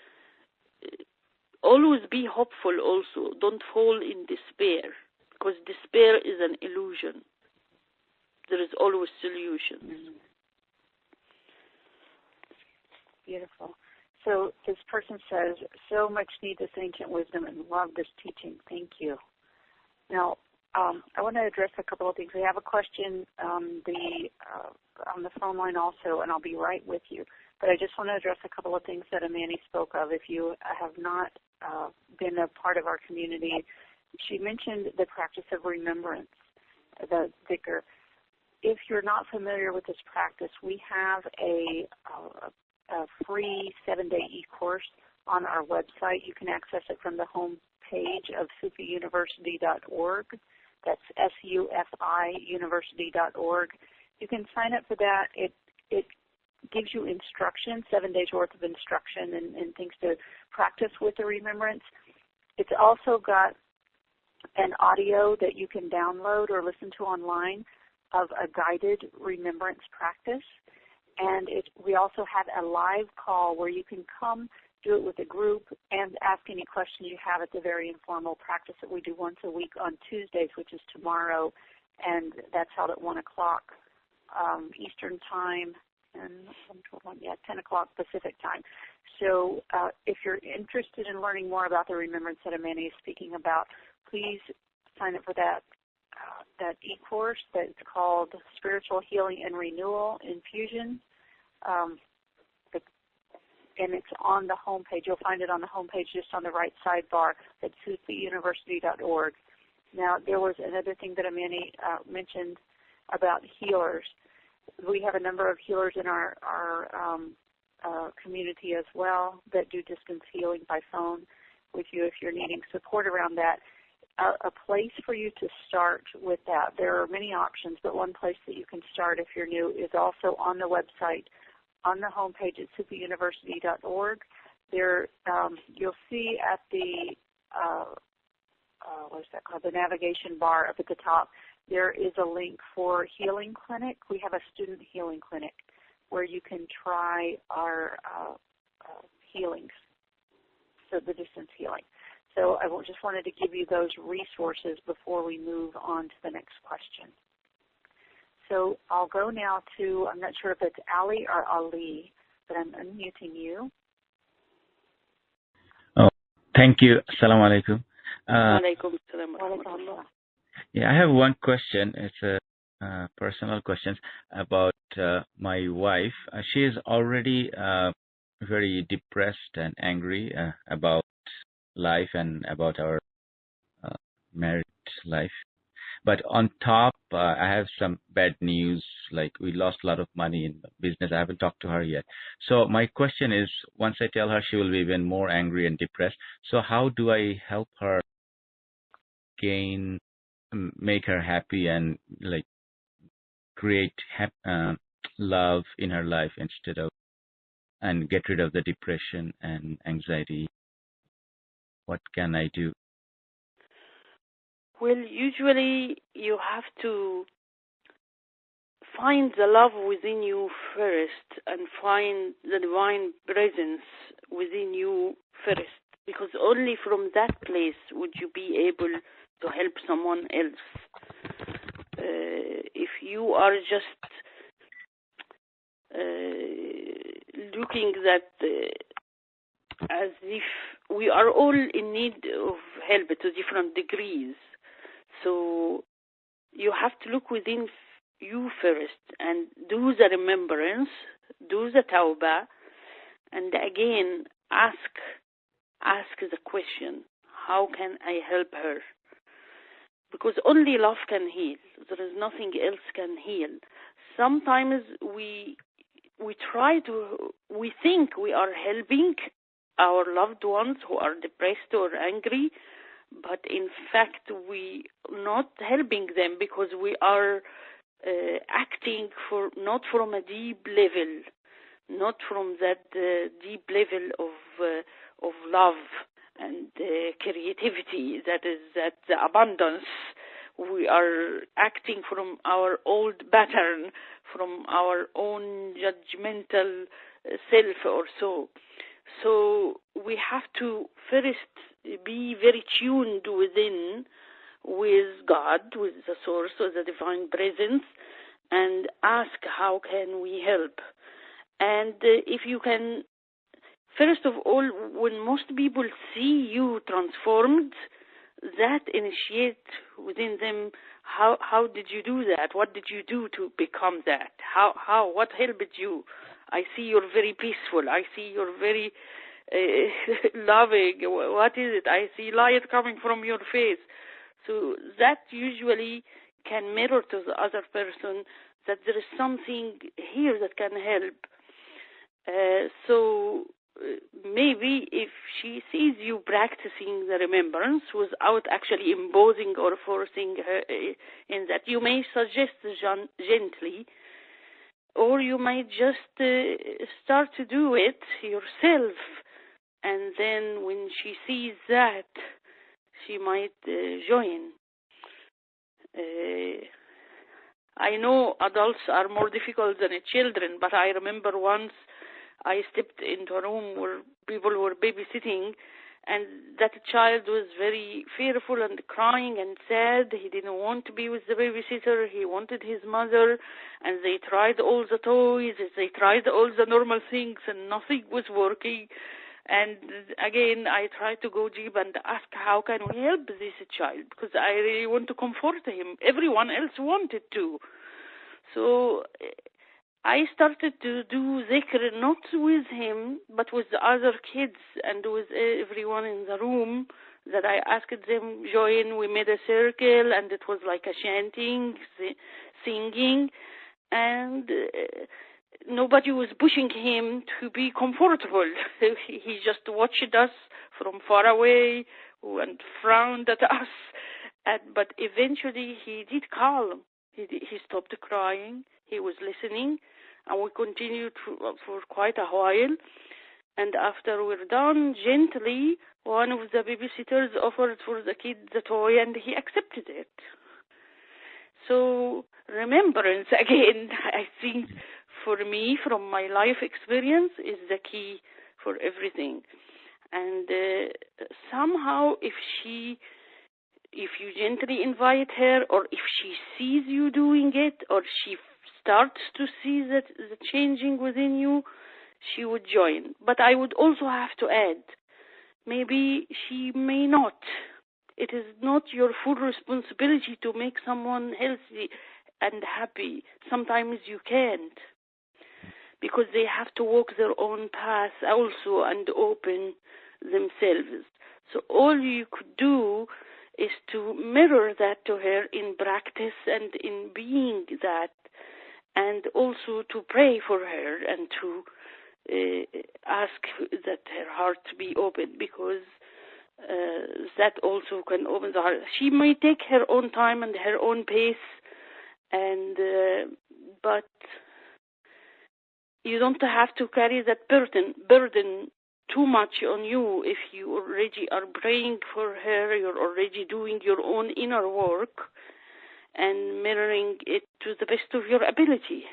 always be hopeful also. Don't fall in despair, because despair is an illusion. There is always solution. Mm-hmm. Beautiful. So this person says, so much need this ancient wisdom and love this teaching. Thank you. Now, I want to address a couple of things. We have a question on the phone line also, and I'll be right with you. But I just want to address a couple of things that Amany spoke of. If you have not been a part of our community, she mentioned the practice of remembrance, the dhikr. If you're not familiar with this practice, we have a free 7-day e-course on our website. You can access it from the home page of sufiuniversity.org. That's SUFI university.org. You can sign up for that. It gives you instruction, 7 days worth of instruction and things to practice with the remembrance. It's also got an audio that you can download or listen to online of a guided remembrance practice. And we also have a live call where you can come do it with a group and ask any questions you have at the very informal practice that we do once a week on Tuesdays, which is tomorrow, and that's held at 1 o'clock Eastern Time and 10 o'clock Pacific Time. So if you're interested in learning more about the remembrance that Amany is speaking about, please sign up for that e-course that's called Spiritual Healing and Renewal Infusion. And it's on the homepage. You'll find it on the homepage just on the right sidebar at sufiuniversity.org. Now, there was another thing that Amany mentioned about healers. We have a number of healers in our community as well that do distance healing by phone with you if you're needing support around that. A place for you to start with that. There are many options, but one place that you can start if you're new is also on the website, on the homepage at sufiuniversity.org. There, you'll see at the what's that called? The navigation bar up at the top. There is a link for healing clinic. We have a student healing clinic where you can try our healings, so the distance healing. So I just wanted to give you those resources before we move on to the next question. So I'll go now to, I'm not sure if it's Ali or Ali, but I'm unmuting you. Oh, thank you. Assalamu alaikum. Alaikum salam. Yeah, I have one question. It's a personal question about my wife. She is already very depressed and angry about life and about our married life. But on top, I have some bad news, like we lost a lot of money in business. I haven't talked to her yet. So my question is, once I tell her, she will be even more angry and depressed. So how do I help her make her happy and like create love in her life and get rid of the depression and anxiety? What can I do? Well, usually you have to find the love within you first and find the divine presence within you first, because only from that place would you be able to help someone else. If you are just looking as if we are all in need of help to different degrees. So you have to look within you first and do the remembrance, do the tawbah, and again ask the question, how can I help her? Because only love can heal. There is nothing else can heal. Sometimes we think we are helping our loved ones who are depressed or angry, but in fact we not helping them because we are acting not from a deep level, not from that deep level of love and creativity, that the abundance. We are acting from our old pattern, from our own judgmental self or so. So we have to first be very tuned within with God, with the source, with the divine presence, and ask how can we help. And if you can, first of all, when most people see you transformed, that initiate within them, how did you do that? What did you do to become that? What helped you? I see you're very peaceful. I see you're very loving. What is it? I see light coming from your face. So that usually can mirror to the other person that there is something here that can help. So maybe if she sees you practicing the remembrance without actually imposing or forcing her in that, you may suggest gently, or you might just start to do it yourself. And then when she sees that, she might join. I know adults are more difficult than children, but I remember once I stepped into a room where people were babysitting, and that child was very fearful and crying and sad. He didn't want to be with the babysitter. He wanted his mother, and they tried all the toys. They tried all the normal things, and nothing was working. And again, I tried to go deep and ask, how can we help this child? Because I really want to comfort him. Everyone else wanted to. So I started to do dhikr not with him, but with the other kids and with everyone in the room, that I asked them join. We made a circle, and it was like a chanting, singing, and nobody was pushing him to be comfortable. He just watched us from far away and frowned at us. But eventually he did calm. He stopped crying. He was listening. And we continued for quite a while. And after we're done, gently, one of the babysitters offered for the kid the toy, and he accepted it. So remembrance, again, I think, for me, from my life experience, is the key for everything. And somehow, if you gently invite her, or if she sees you doing it, or she starts to see that the changing within you, she would join. But I would also have to add, maybe she may not. It is not your full responsibility to make someone healthy and happy. Sometimes you can't, because they have to walk their own path also and open themselves. So all you could do is to mirror that to her in practice and in being that, and also to pray for her and to ask that her heart be open, because that also can open the heart. She may take her own time and her own pace, and but you don't have to carry that burden too much on you. If you already are praying for her, you're already doing your own inner work and mirroring it to the best of your ability.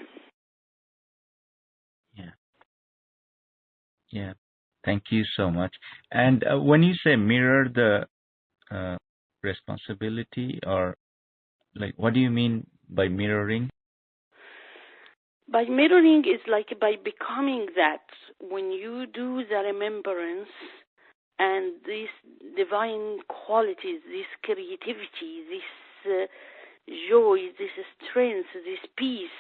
Yeah. Thank you so much. And when you say mirror the responsibility, or like, what do you mean by mirroring? By mirroring is like by becoming that. When you do the remembrance and these divine qualities, this creativity, this joy, this strength, this peace,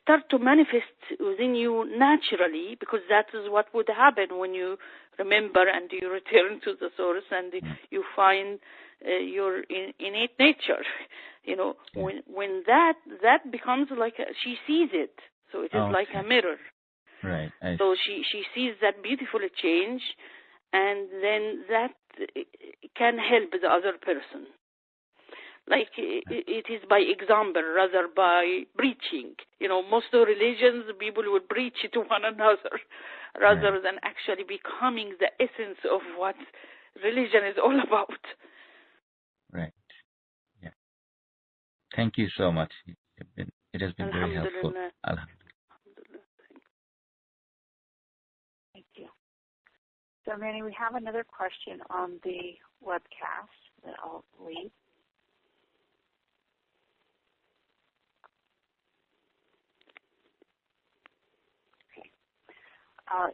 start to manifest within you naturally, because that is what would happen when you remember and you return to the source and you find your innate nature. You know, when that becomes like she sees it, so it is like a mirror. Right. So she sees that beautiful change, and then that can help the other person. Like it is by example rather by preaching. You know, most of religions, people would preach to one another rather than actually becoming the essence of what religion is all about. Right. Yeah. Thank you so much. It has been very helpful. Alhamdulillah. Thank you. So, Amany, we have another question on the webcast that I'll read.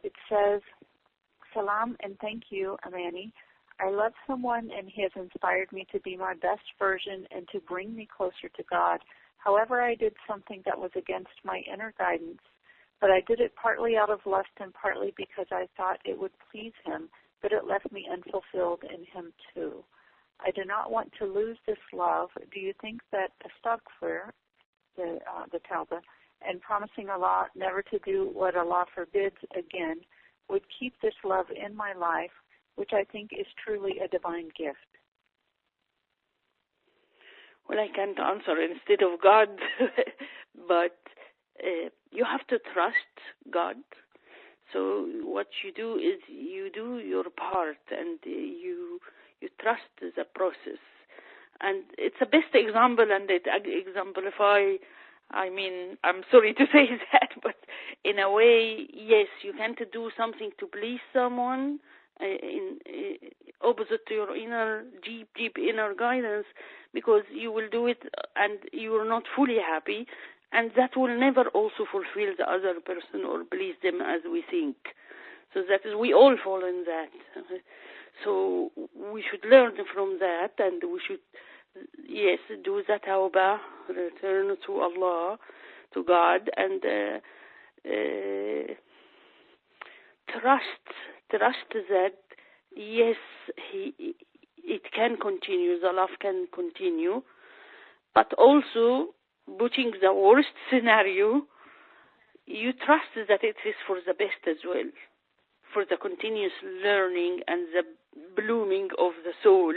It says, Salam and thank you, Amany. I love someone and he has inspired me to be my best version and to bring me closer to God. However, I did something that was against my inner guidance, but I did it partly out of lust and partly because I thought it would please him, but it left me unfulfilled in him too. I do not want to lose this love. Do you think that astaghfir, the tawbah, and promising Allah never to do what Allah forbids again would keep this love in my life, which I think is truly a divine gift? Well, I can't answer instead of God, but you have to trust God. So what you do is you do your part, and you trust the process. And it's a best example, and it exemplify, I mean, I'm sorry to say that, but in a way, yes, you can't do something to please someone in opposite to your inner, deep inner guidance, because you will do it and you are not fully happy, and that will never also fulfill the other person or please them as we think. So that is, we all fall in that. So we should learn from that, and we should, yes, do that tawbah, return to Allah, to God, and trust that, yes, it can continue, the love can continue, but also putting the worst scenario, you trust that it is for the best as well, for the continuous learning and the blooming of the soul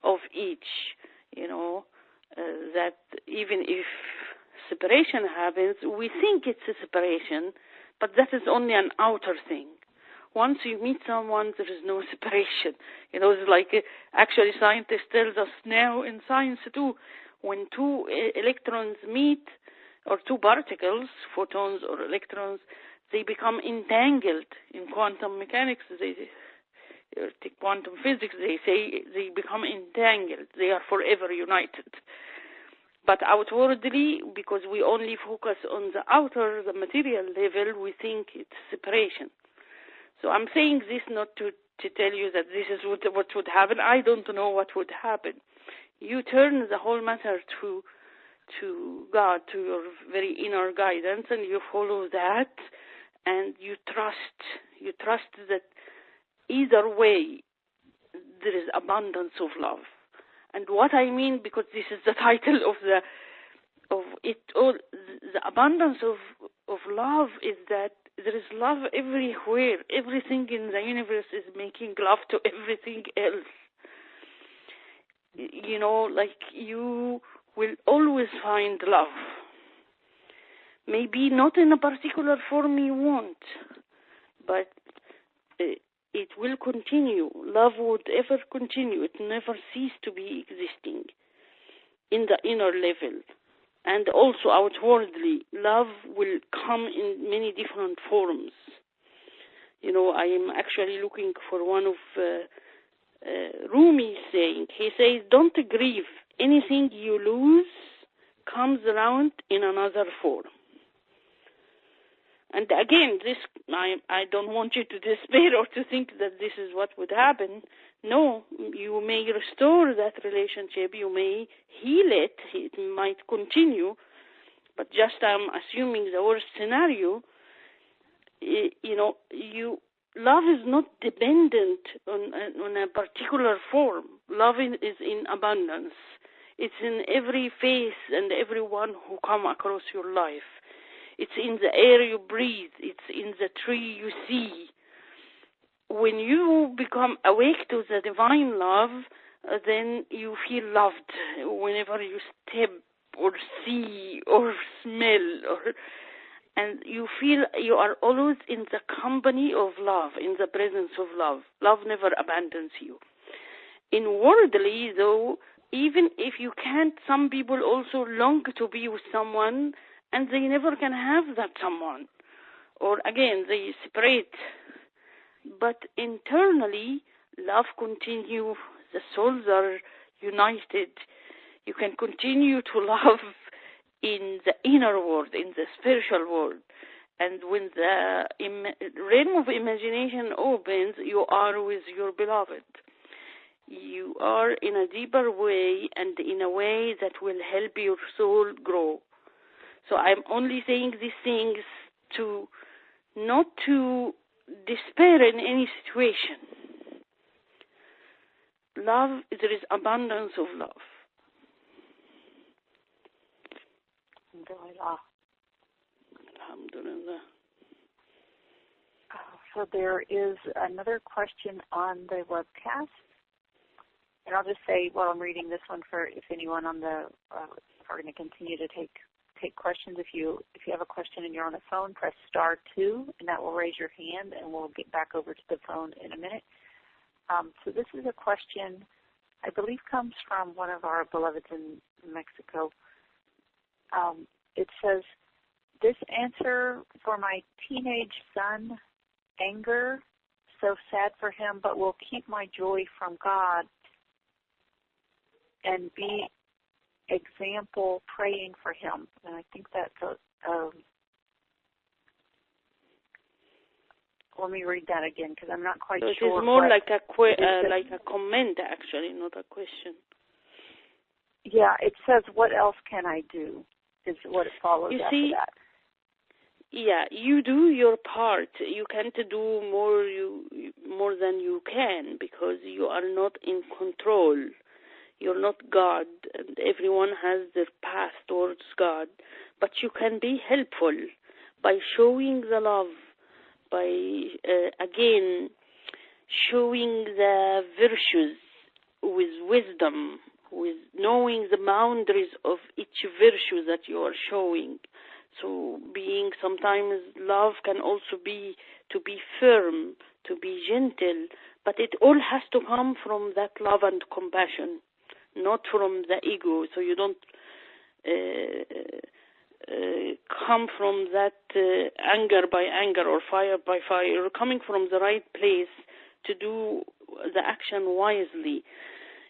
of each, that even if separation happens, we think it's a separation, but that is only an outer thing. Once you meet someone, there is no separation. It's like, actually scientists tell us now in science too, when two electrons meet, or two particles, photons or electrons, they become entangled. In quantum mechanics, take quantum physics, they say they become entangled. They are forever united. But outwardly, because we only focus on the outer, the material level, we think it's separation. So I'm saying this not to tell you that this is what would happen. I don't know what would happen. You turn the whole matter to God, to your very inner guidance, and you follow that, and you trust that either way there is abundance of love. And what I mean, because this is the title of it all, the abundance of love is that there is love everywhere. Everything in the universe is making love to everything else. Like you will always find love. Maybe not in a particular form you want, but it will continue. Love would ever continue. It never cease to be existing in the inner level. And also outwardly, love will come in many different forms. I am actually looking for one of Rumi's saying. He says, don't grieve. Anything you lose comes around in another form. And again, this I don't want you to despair or to think that this is what would happen. No, you may restore that relationship, you may heal it, it might continue, but just I'm assuming the worst scenario, love is not dependent on a particular form. Love is in abundance. It's in every face and everyone who come across your life. It's in the air you breathe. It's in the tree you see. When you become awake to the divine love, then you feel loved whenever you step or see or smell, and you feel you are always in the company of love, in the presence of love. Love never abandons you. Inwardly, though, even if you can't, some people also long to be with someone, and they never can have that someone. Or again, they separate. But internally, love continues. The souls are united. You can continue to love in the inner world, in the spiritual world. And when the realm of imagination opens, you are with your beloved. You are in a deeper way and in a way that will help your soul grow. So I'm only saying these things not to despair in any situation. Love, there is abundance of love. Alhamdulillah. Alhamdulillah. So there is another question on the webcast. And I'll just say while I'm reading this one, for if anyone on the are going to continue to take questions. If you have a question and you're on the phone, press *2, and that will raise your hand, and we'll get back over to the phone in a minute. So this is a question I believe comes from one of our beloveds in Mexico. It says, "This answer for my teenage son, anger, so sad for him, but will keep my joy from God and be example praying for him." And I think that's let me read that again because I'm not quite sure. So it's more like a comment, actually, not a question. Yeah, it says, "What else can I do?" is what it follows after that. Yeah, you do your part. You can't do more than you can because you are not in control. You're not God, and everyone has their path towards God. But you can be helpful by showing the love, by, again, showing the virtues with wisdom, with knowing the boundaries of each virtue that you are showing. So being sometimes love can also be to be firm, to be gentle, but it all has to come from that love and compassion, not from the ego. So you don't come from that anger by anger or fire by fire. You're coming from the right place to do the action wisely.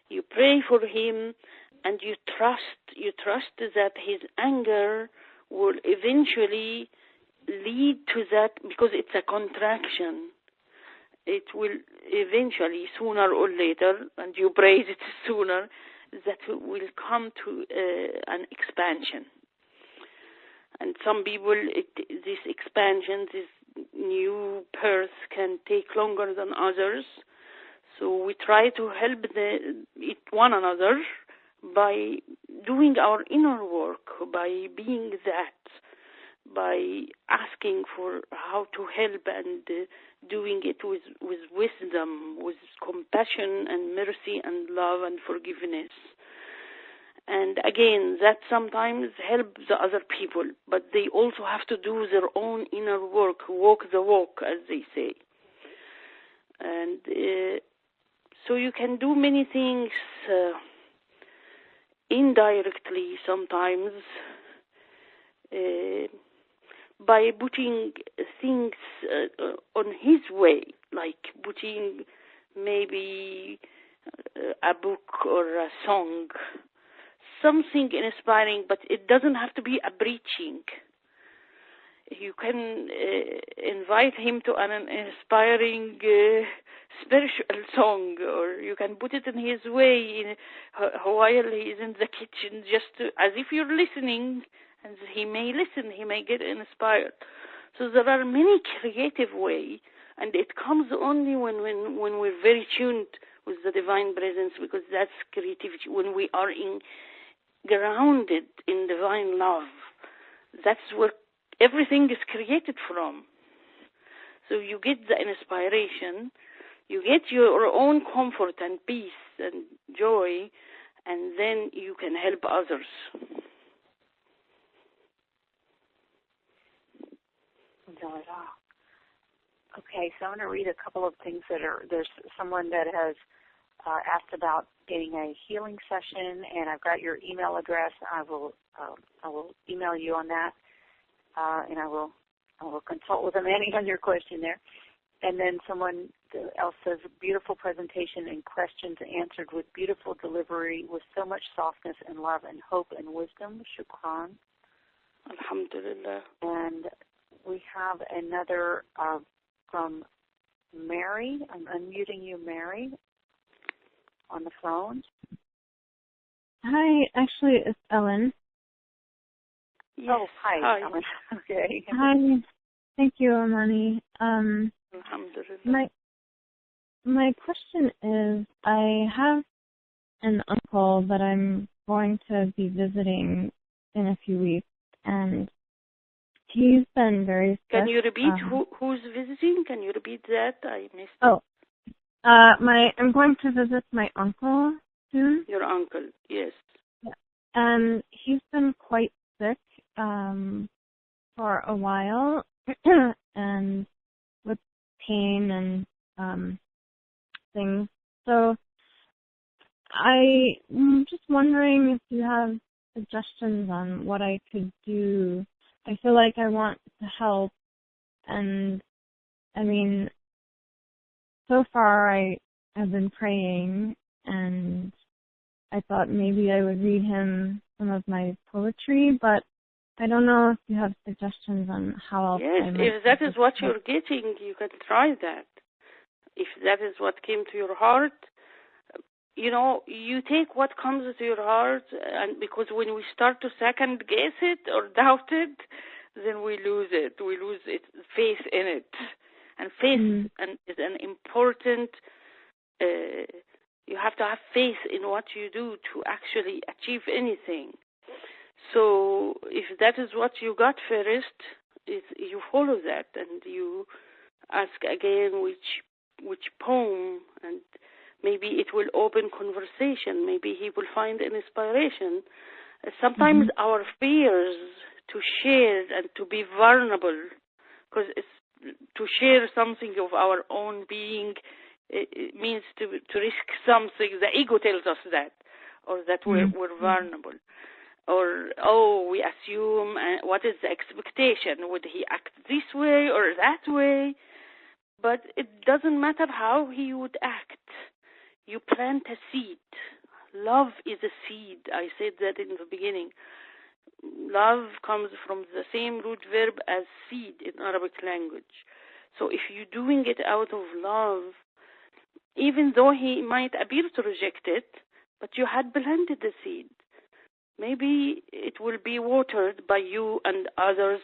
You pray for him and you trust that his anger will eventually lead to that, because it's a contraction. It will eventually, sooner or later, and you pray it sooner, that will come to an expansion. And some people, this expansion, this new birth can take longer than others. So we try to help one another by doing our inner work, by being that, by asking for how to help and doing it with wisdom, with compassion and mercy and love and forgiveness. And again, that sometimes helps the other people, but they also have to do their own inner work, walk the walk, as they say. And so you can do many things indirectly sometimes by putting things on his way, like putting maybe a book or a song, something inspiring, but it doesn't have to be a preaching. You can invite him to an inspiring spiritual song, or you can put it in his way while he is in the kitchen, as if you're listening, and he may listen, he may get inspired. So there are many creative ways, and it comes only when we're very tuned with the divine presence, because that's creativity. When we are grounded in divine love, that's where everything is created from. So you get the inspiration, you get your own comfort and peace and joy, and then you can help others. Okay, so I'm going to read a couple of things there's someone that has asked about getting a healing session, and I've got your email address. I will email you on that, and I will consult with Amany on your question there. And then someone else says, beautiful presentation and questions answered with beautiful delivery, with so much softness and love and hope and wisdom. Shukran. Alhamdulillah. And we have another from Mary. I'm unmuting you, Mary, on the phone. Hi, actually, it's Ellen. Yes. Oh, hi. Ellen. Okay. Hi. Thank you, Amany. Alhamdulillah. My question is, I have an uncle that I'm going to be visiting in a few weeks, and he's been very sick. Can you repeat who's visiting? Can you repeat that? I missed it. I'm going to visit my uncle soon. Your uncle, yes. Yeah. And he's been quite sick for a while, and with pain and things. So I'm just wondering if you have suggestions on what I could do. I feel like I want to help, and I mean, so far I have been praying, and I thought maybe I would read him some of my poetry, but I don't know if you have suggestions on how else I might. Yes, if that is what you're getting, you can try that. If that is what came to your heart, you know, you take what comes to your heart, and because when we start to second guess it or doubt it, then we lose it. We lose faith in it. And faith is an important, you have to have faith in what you do to actually achieve anything. So if that is what you got first, you follow that, and you ask again which poem, and maybe it will open conversation. Maybe he will find an inspiration. Sometimes our fears to share and to be vulnerable, because to share something of our own being, it means to risk something. The ego tells us that, or that we're vulnerable. Or, we assume, what is the expectation? Would he act this way or that way? But it doesn't matter how he would act. You plant a seed. Love is a seed. I said that in the beginning. Love comes from the same root verb as seed in Arabic language. So if you're doing it out of love, even though he might appear to reject it, but you had planted the seed. Maybe it will be watered by you and others.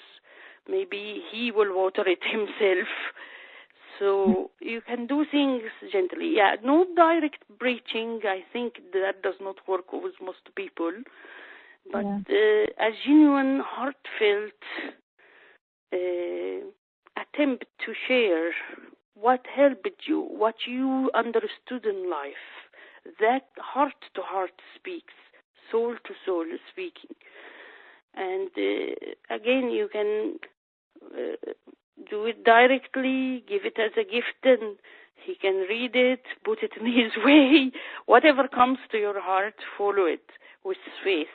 Maybe he will water it himself. So you can do things gently. Yeah, no direct preaching. I think that does not work with most people. But a genuine, heartfelt attempt to share what helped you, what you understood in life. That heart-to-heart speaks, soul-to-soul speaking. And again, you can do it directly, give it as a gift, and he can read it, put it in his way. Whatever comes to your heart, follow it with faith.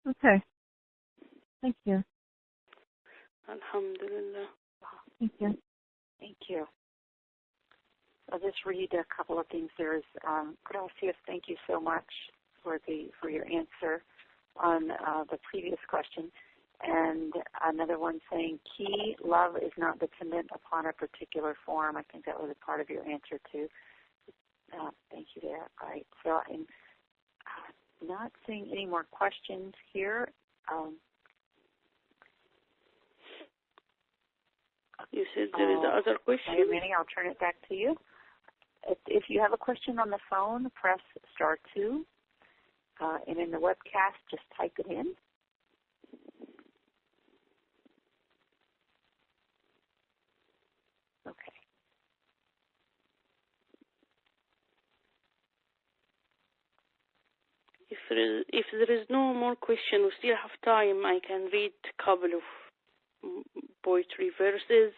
Okay. Thank you. Alhamdulillah. Thank you. Thank you. I'll just read a couple of things. There's Gracias, thank you so much for your answer on the previous question. And another one saying, key love is not dependent upon a particular form. I think that was a part of your answer too. Thank you there. All right. So I'm not seeing any more questions here. You said there is another question? Amany, I'll turn it back to you. If you have a question on the phone, press *2. And in the webcast, just type it in. Okay. If there is no more question, we still have time. I can read a couple of poetry verses.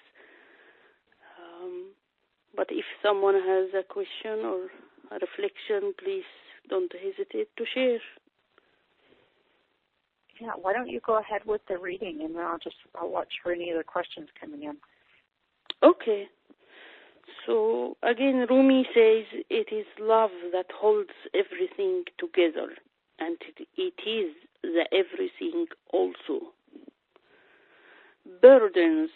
But if someone has a question or a reflection, please don't hesitate to share. Yeah, why don't you go ahead with the reading, and then I'll watch for any other questions coming in. Okay. So again, Rumi says, it is love that holds everything together, and it is the everything also. Burdens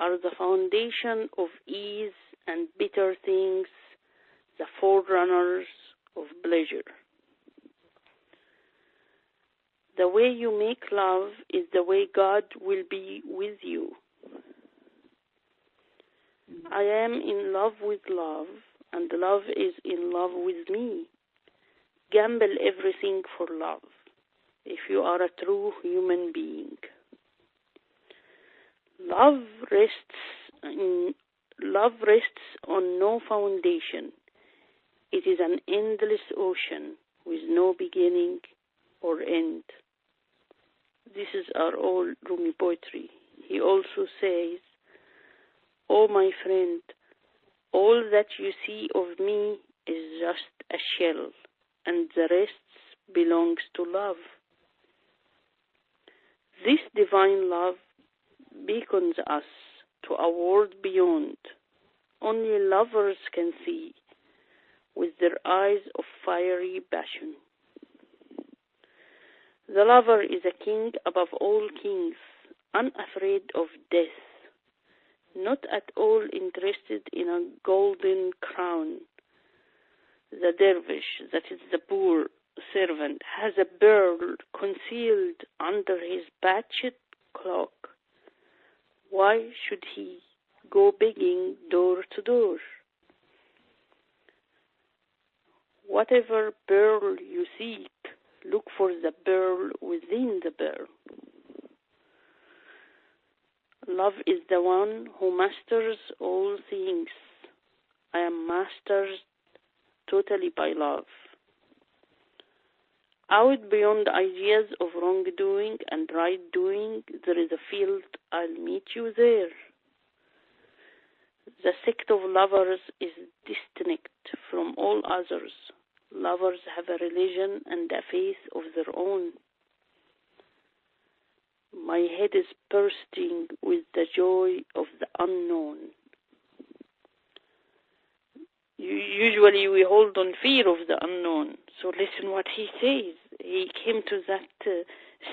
are the foundation of ease, and bitter things the forerunners of pleasure. The way you make love is the way God will be with you. I am in love with love, and love is in love with me. Gamble everything for love, if you are a true human being. Love rests on no foundation. It is an endless ocean with no beginning or end. This is our old Rumi poetry. He also says, "Oh, my friend, all that you see of me is just a shell, and the rest belongs to love." This divine love beckons us to a world beyond. Only lovers can see with their eyes of fiery passion. The lover is a king above all kings, unafraid of death, not at all interested in a golden crown. The dervish, that is the poor servant, has a pearl concealed under his patched cloak. Why should he go begging door to door? Whatever pearl you seek, look for the pearl within the pearl. Love is the one who masters all things. I am mastered totally by love. Out beyond ideas of wrongdoing and right doing, there is a field. I'll meet you there. The sect of lovers is distinct from all others. Lovers have a religion and a faith of their own. My head is bursting with the joy of the unknown. Usually we hold on fear of the unknown. So listen what he says. He came to that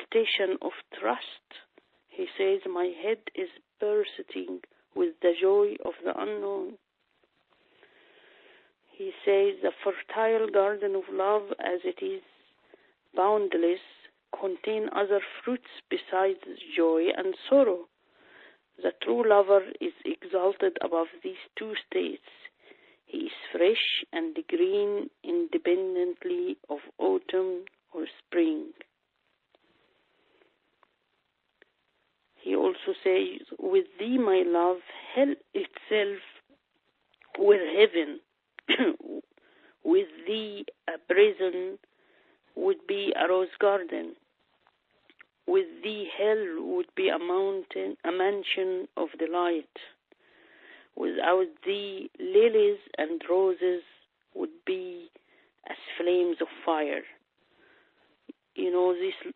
station of trust. He says, my head is bursting with the joy of the unknown. He says, the fertile garden of love, as it is boundless, contain other fruits besides joy and sorrow. The true lover is exalted above these two states. He is fresh and green independently of autumn or spring. He also says, with thee, my love, hell itself were heaven. With thee, a prison would be a rose garden. With thee, hell would be a mountain, a mansion of delight. Without thee, lilies and roses would be as flames of fire. You know, these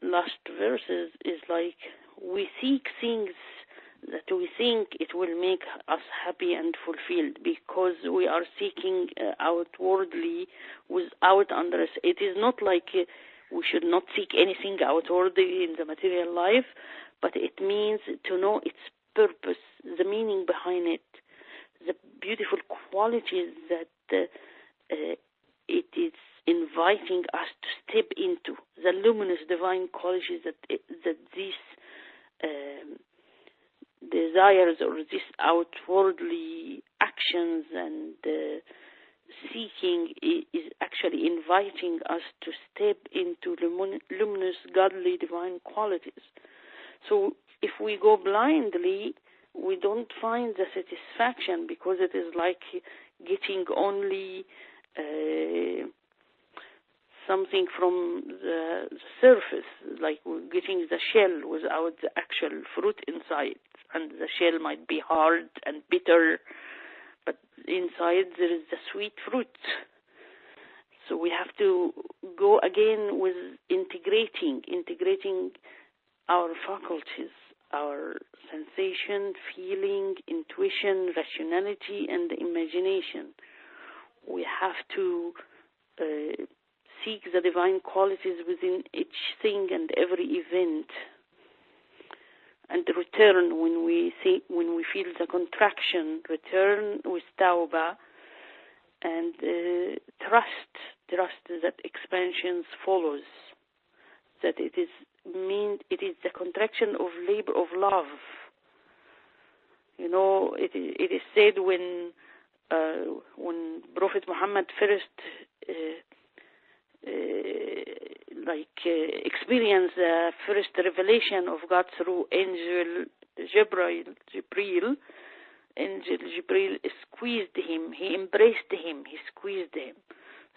last verses is like, we seek things that we think it will make us happy and fulfilled because we are seeking outwardly without understanding. It is not like we should not seek anything outwardly in the material life, but it means to know its purpose, the meaning behind it, the beautiful qualities that it is inviting us to step into, the luminous divine qualities that these desires or these outwardly actions and seeking is actually inviting us to step into luminous, godly, divine qualities. So if we go blindly, we don't find the satisfaction because it is like getting only something from the surface, like getting the shell without the actual fruit inside. And the shell might be hard and bitter, but inside there is the sweet fruit. So we have to go again with integrating our faculties, our sensation, feeling, intuition, rationality, and imagination. We have to seek the divine qualities within each thing and every event, and return when we feel the contraction. Return with tawbah and trust that expansion follows. That it is the contraction of labor of love. You know, it is said when Prophet Muhammad first experienced the first revelation of God through angel Jibril, Angel Jibril squeezed him, he embraced him, he squeezed him.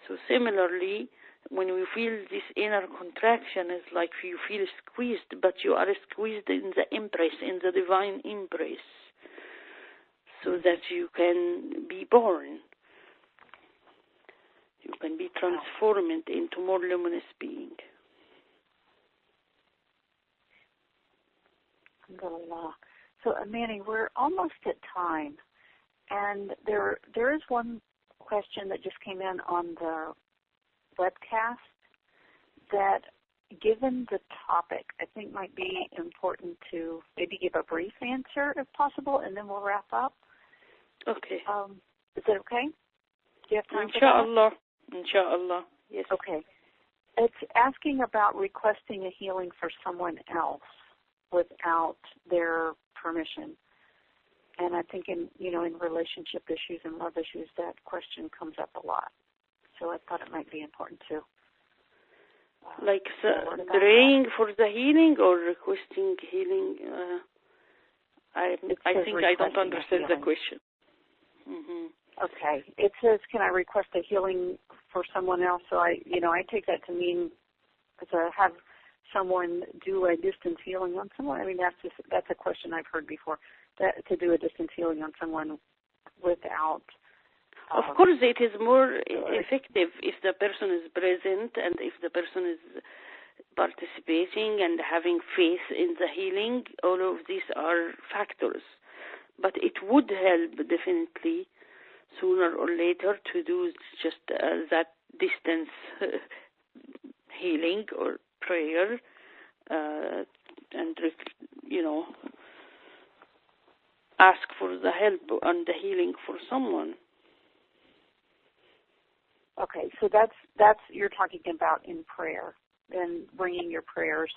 So similarly, when we feel this inner contraction, it's like you feel squeezed, but you are squeezed in the embrace, in the divine embrace, so that you can be born. You can be transformed into more luminous being. Alhamdulillah. So, Amany, we're almost at time, and there is one question that just came in on the webcast that, given the topic, I think might be important to maybe give a brief answer if possible, and then we'll wrap up. Okay. Is that okay? Do you have time Inshallah. Inshallah. Yes. Okay. It's asking about requesting a healing for someone else without their permission. And I think in relationship issues and love issues, that question comes up a lot. So I thought it might be important too. Like praying for the healing or requesting healing? I think I don't understand the question. Mm-hmm. Okay. It says, can I request a healing for someone else? So I take that to mean to have someone do a distance healing on someone. I mean, that's a question I've heard before, that to do a distance healing on someone without. Of course, it is more effective if the person is present and if the person is participating and having faith in the healing. All of these are factors. But it would help definitely sooner or later to do just that distance healing or prayer and ask for the help and the healing for someone. Okay, so that's you're talking about in prayer, and bringing your prayers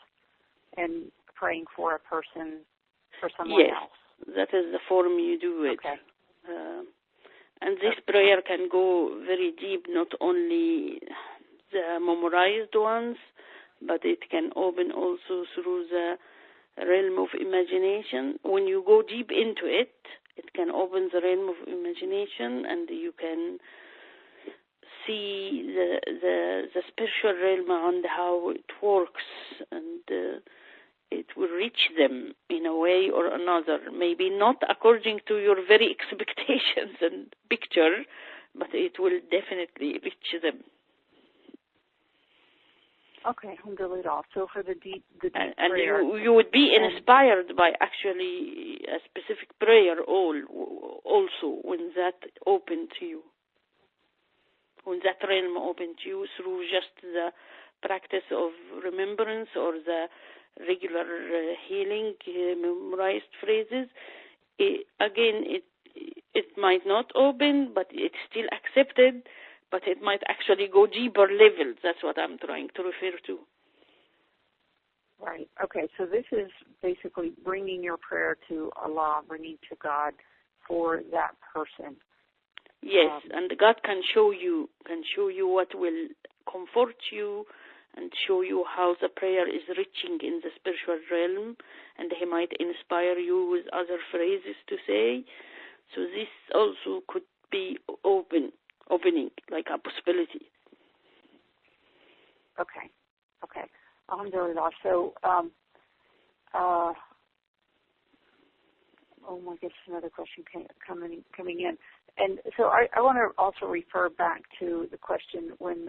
and praying for a person, for someone else. Yes, that is the form you do it. Okay. And this prayer can go very deep, not only the memorized ones, but it can open also through the realm of imagination. When you go deep into it, it can open the realm of imagination, and you can see the spiritual realm and how it works, and it will reach them in a way or another. Maybe not according to your very expectations and picture, but it will definitely reach them. Okay, alhamdulillah. So for the deep and prayer, you would be inspired by actually a specific prayer also when that opened to you. When that realm opened to you through just the practice of remembrance or the regular healing, memorized phrases, it might not open, but it's still accepted, but it might actually go deeper levels. That's what I'm trying to refer to. Right. Okay, so this is basically bringing your prayer to Allah, bringing to God for that person. Yes, and God can show you what will comfort you and show you how the prayer is reaching in the spiritual realm, and He might inspire you with other phrases to say. So this also could be opening, like a possibility. Okay. Alhamdulillah. So, oh my goodness, another question coming in. And so I want to also refer back to the question when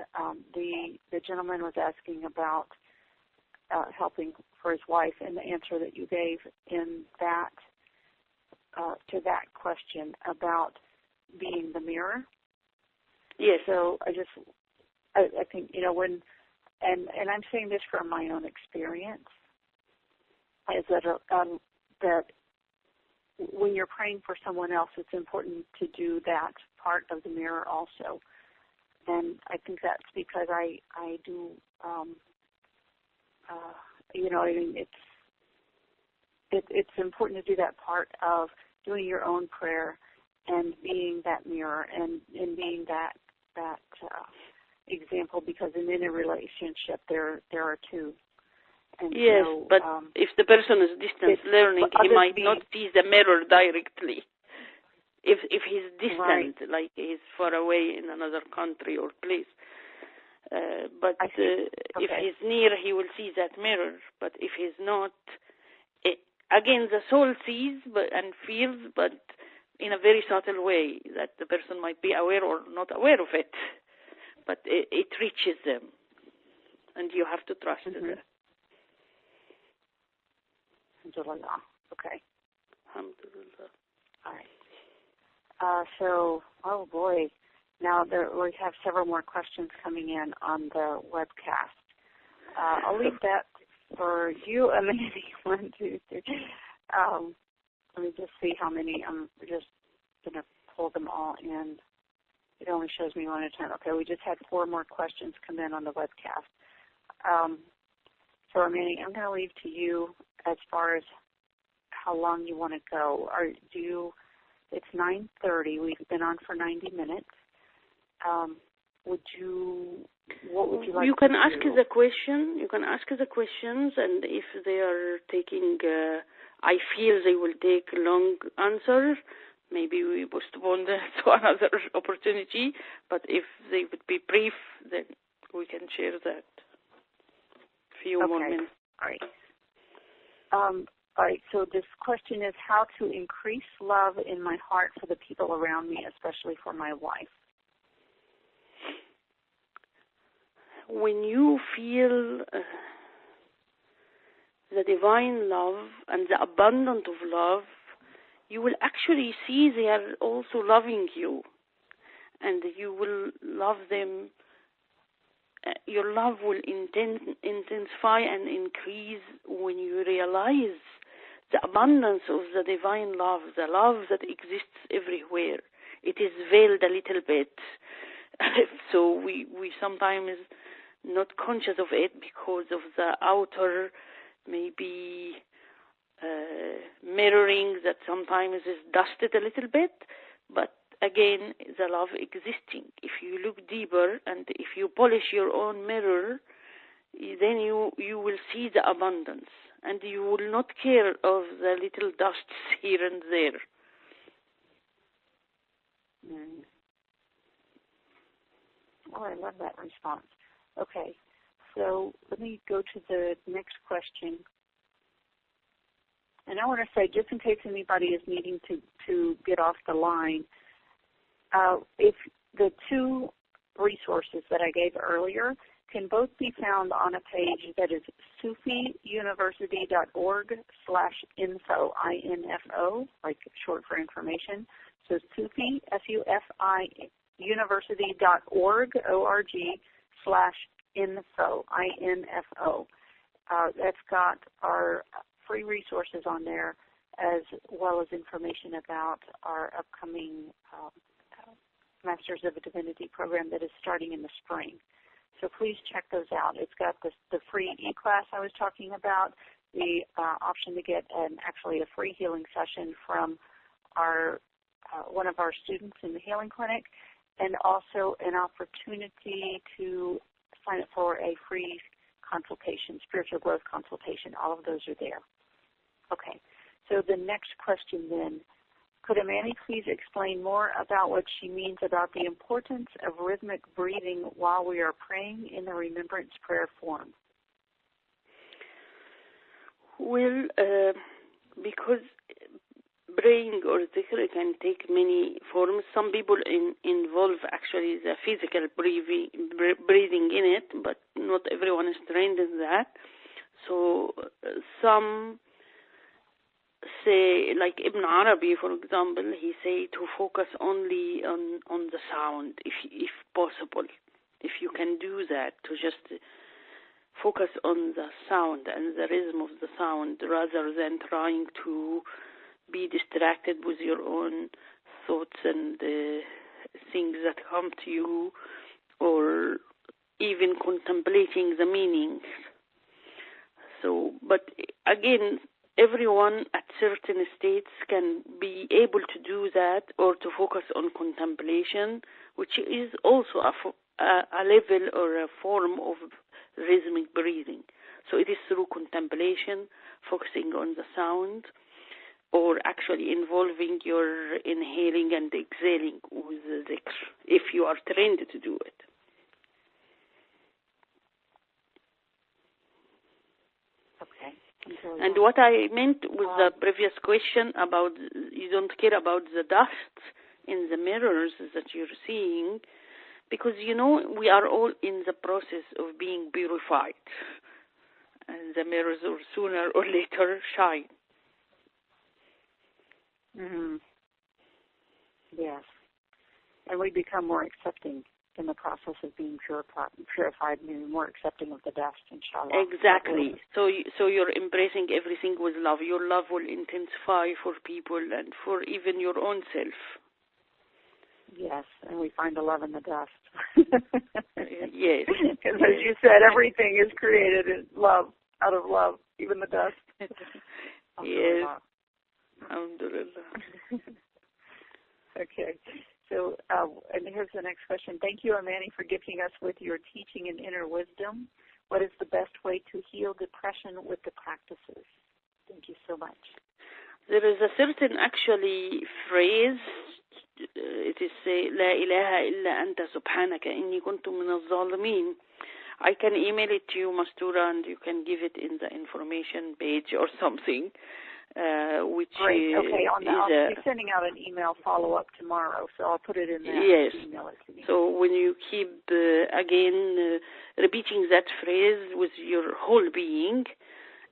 the gentleman was asking about helping for his wife, and the answer that you gave in that to that question about being the mirror. Yes. So I think when and I'm saying this from my own experience, is that when you're praying for someone else, it's important to do that part of the mirror also. And I think that's because I do, it's important to do that part of doing your own prayer and being that mirror and being that example, because in any relationship there are two. And yes, so, but if the person is distance learning, he might not see the mirror directly. If he's distant, right. like he's far away in another country or place. But if he's near, he will see that mirror. But if he's not, again, the soul sees and feels, but in a very subtle way that the person might be aware or not aware of it. But it reaches them, and you have to trust that. Alhamdulillah. Okay. Alhamdulillah. All right. So, oh boy, now we have several more questions coming in on the webcast. I'll leave that for you, Amany. 1, 2, 3. Let me just see how many. I'm just going to pull them all in. It only shows me 1 at a time. Okay, we just had 4 more questions come in on the webcast. So, Amany, I'm going to leave to you as far as how long you want to go. It's 9:30. We've been on for 90 minutes. What would you like to do? You can ask the question. You can ask the questions, and if they are taking, I feel they will take long answers, maybe we postpone that to another opportunity. But if they would be brief, then we can share that. Few more minutes. All right. All right, so this question is how to increase love in my heart for the people around me, especially for my wife. When you feel the divine love and the abundance of love, you will actually see they are also loving you, and you will love them. Your love will intensify and increase when you realize the abundance of the divine love, the love that exists everywhere. It is veiled a little bit. So we sometimes not conscious of it because of the outer, maybe mirroring that sometimes is dusted a little bit. But again, the love existing. If you look deeper and if you polish your own mirror, then you will see the abundance, and you will not care of the little dusts here and there. Oh, I love that response. Okay, so let me go to the next question. And I want to say, just in case anybody is needing to get off the line, if the 2 resources that I gave earlier can both be found on a page that is sufiuniversity.org/info, I-N-F-O, like short for information. So Sufi, S-U-F-I, university.org, O-R-G/info, I-N-F-O. That's got our free resources on there, as well as information about our upcoming Masters of Divinity program that is starting in the spring. So please check those out. It's got the free e-class I was talking about, the option to get actually a free healing session from one of our students in the healing clinic, and also an opportunity to sign up for a free consultation, spiritual growth consultation. All of those are there. Okay, so the next question then, could Amany please explain more about what she means about the importance of rhythmic breathing while we are praying in the remembrance prayer form? Well, because praying or dhikr can take many forms. Some people involve actually the physical breathing in it, but not everyone is trained in that. So some say, like Ibn Arabi, for example, he say to focus only on the sound, if possible. If you can do that, to just focus on the sound and the rhythm of the sound rather than trying to be distracted with your own thoughts and things that come to you, or even contemplating the meaning. So, but again, everyone at certain states can be able to do that, or to focus on contemplation, which is also a level or a form of rhythmic breathing. So it is through contemplation, focusing on the sound, or actually involving your inhaling and exhaling with the dhikr, if you are trained to do it. Okay. And what I meant with the previous question about you don't care about the dust in the mirrors that you're seeing, because, you know, we are all in the process of being purified. And the mirrors will sooner or later shine. Mm-hmm. Yes. And we become more accepting in the process of being purified, and more accepting of the dust, inshallah. Exactly. So you're embracing everything with love. Your love will intensify for people and for even your own self. Yes, and we find the love in the dust. Yes. Because as you said, everything is created in love, out of love, even the dust. Yes. Alhamdulillah. Okay. So, and here's the next question. Thank you, Amany, for gifting us with your teaching and inner wisdom. What is the best way to heal depression with the practices? Thank you so much. There is a certain, actually, phrase. It is say, لا إله إلا أنت سبحانك إني كنت من الظالمين. I can email it to you, Mastura, and you can give it in the information page or something. Which great. Okay, I'll be sending out an email follow-up tomorrow, so I'll put it in there. Yes. Email it to me. So when you keep, again, repeating that phrase with your whole being,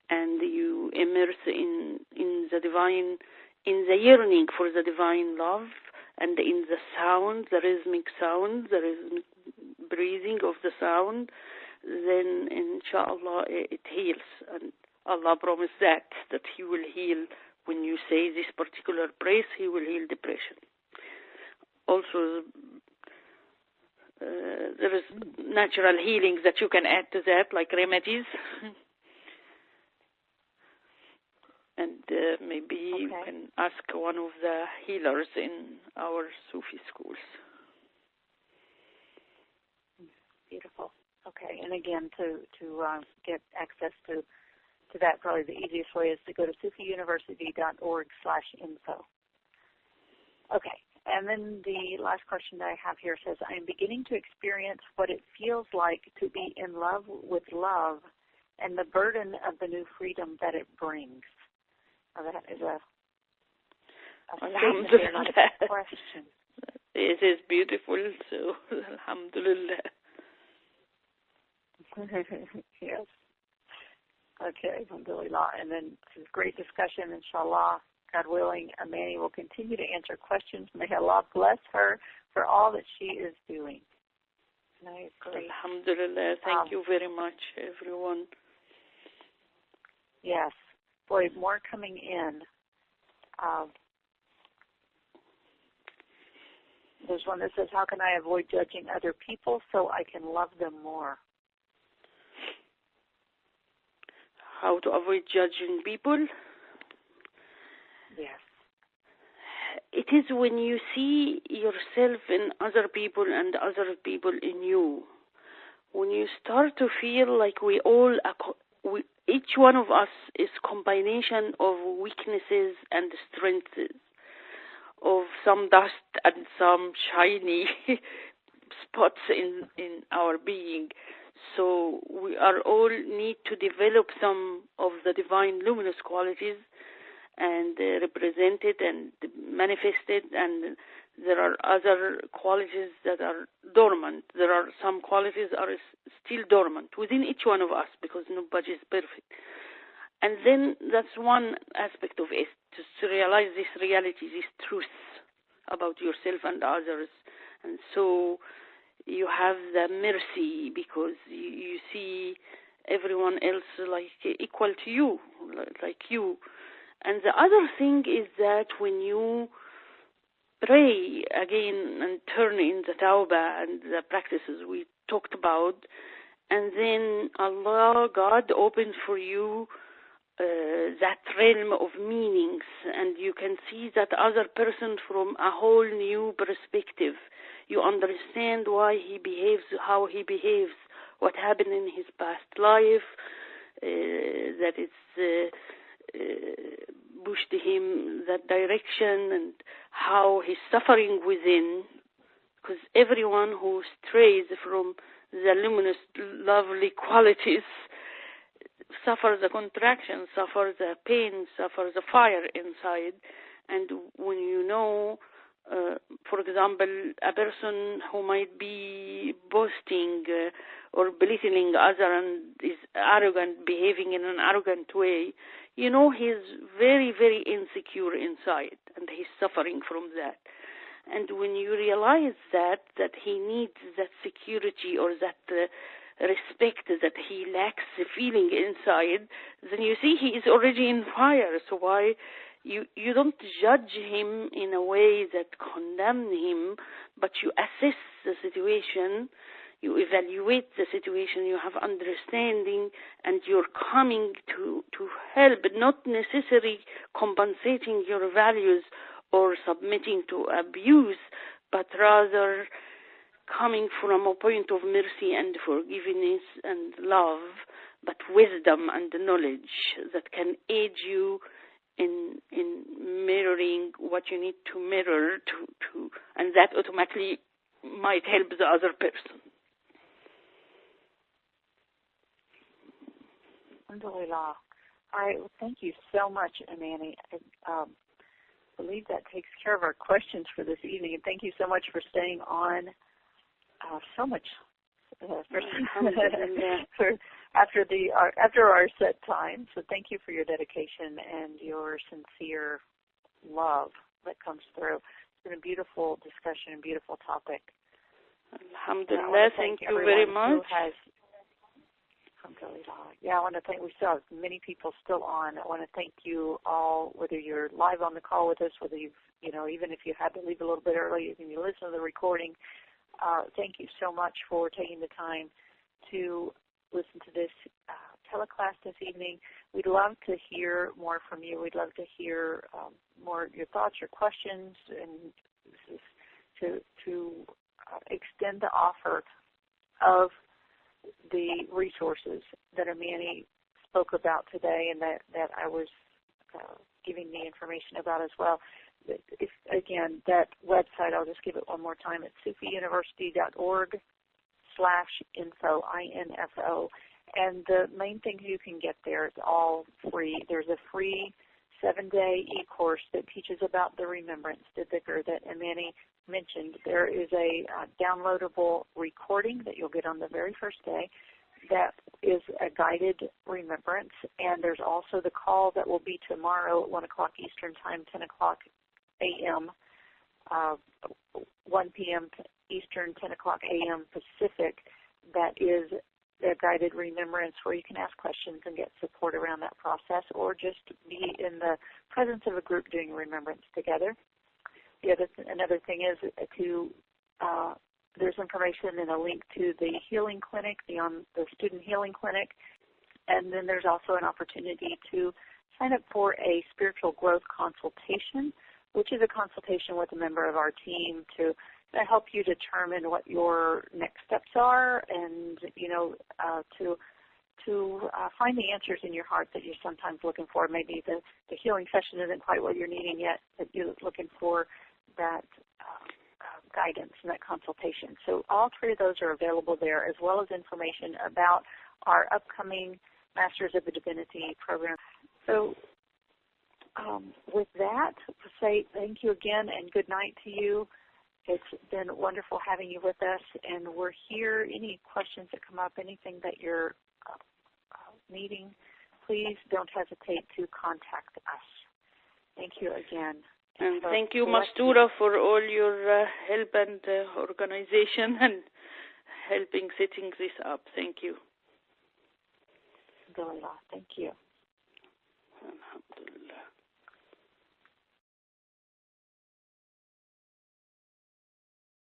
and you immerse in the divine, in the yearning for the divine love, and in the sound, the rhythmic sound, the rhythmic breathing of the sound, then inshallah it heals. And Allah promised that He will heal. When you say this particular praise, He will heal depression. Also, there is natural healings that you can add to that, like remedies. And maybe you can ask one of the healers in our Sufi schools. Beautiful. Okay, and again, to get access to that, probably the easiest way is to go to sufiuniversity.org/info. Okay, and then the last question that I have here says, I am beginning to experience what it feels like to be in love with love and the burden of the new freedom that it brings. Now, that is a statement here, not a question. It is beautiful, so alhamdulillah. Yes. Okay, alhamdulillah. And then this is great discussion, inshallah. God willing, Amany will continue to answer questions. May Allah bless her for all that she is doing. And I agree. Alhamdulillah. Thank you very much, everyone. Yes. Boy, more coming in. There's one that says, how can I avoid judging other people so I can love them more? How to avoid judging people? Yes. It is when you see yourself in other people and other people in you. When you start to feel like each one of us is combination of weaknesses and strengths, of some dust and some shiny spots in our being. So we are all need to develop some of the divine luminous qualities and represent it and manifest it, and there are other qualities that are dormant. There are some qualities are still dormant within each one of us because nobody is perfect. And then that's one aspect of it, to realize this reality, this truth about yourself and others. And so you have the mercy because you see everyone else like equal to you, like you. And the other thing is that when you pray again and turn in the tawbah and the practices we talked about, and then Allah, God, opens for you that realm of meanings, and you can see that other person from a whole new perspective. You understand why he behaves, how he behaves, what happened in his past life, that it's pushed him that direction, and how he's suffering within. Because everyone who strays from the luminous, lovely qualities suffers a contraction, suffers a pain, suffers a fire inside. And when you know, for example, a person who might be boasting or belittling others and is arrogant, behaving in an arrogant way, you know he's very, very insecure inside, and he's suffering from that. And when you realize that he needs that security or that respect that he lacks the feeling inside, then you see he is already in fire. So why you don't judge him in a way that condemn him, but you assess the situation, you evaluate the situation, you have understanding, and you're coming to help, not necessarily compensating your values or submitting to abuse, but rather coming from a point of mercy and forgiveness and love, but wisdom and knowledge that can aid you in mirroring what you need to mirror to and that automatically might help the other person. Alhamdulillah. All right. Well, thank you so much, Amany. I believe that takes care of our questions for this evening. And thank you so much for staying on so much after our set time. So thank you for your dedication and your sincere love that comes through. It's been a beautiful discussion, a beautiful topic. Alhamdulillah. Thank you very much. Yeah, I want to thank, we still have many people still on. I want to thank you all, whether you're live on the call with us, whether you've, even if you had to leave a little bit early and you listen to the recording, thank you so much for taking the time to listen to this teleclass this evening. We'd love to hear more from you. We'd love to hear more your thoughts, your questions, and to extend the offer of the resources that Amany spoke about today and that I was giving the information about as well. Again, that website, I'll just give it one more time. It's sufiuniversity.org/info, INFO. And the main things you can get there is all free. There's a free 7-day e-course that teaches about the remembrance, the dhikr that Amany mentioned. There is a downloadable recording that you'll get on the very first day that is a guided remembrance, and there's also the call that will be tomorrow at 1 o'clock Eastern Time, 10 o'clock a.m., 1 p.m. Eastern, 10 o'clock a.m. Pacific. That is a guided remembrance where you can ask questions and get support around that process, or just be in the presence of a group doing remembrance together. Another thing is there's information and a link to the healing clinic, the student healing clinic, and then there's also an opportunity to sign up for a spiritual growth consultation, which is a consultation with a member of our team to help you determine what your next steps are, and to find the answers in your heart that you're sometimes looking for. Maybe the healing session isn't quite what you're needing yet, but you're looking for that guidance and that consultation. So all three of those are available there, as well as information about our upcoming Masters of the Divinity program. So with that, say thank you again and good night to you. It's been wonderful having you with us, and we're here. Any questions that come up, anything that you're needing, please don't hesitate to contact us. Thank you again. And thank you, Mastura, for all your help and organization and helping setting this up. Thank you. Thank you.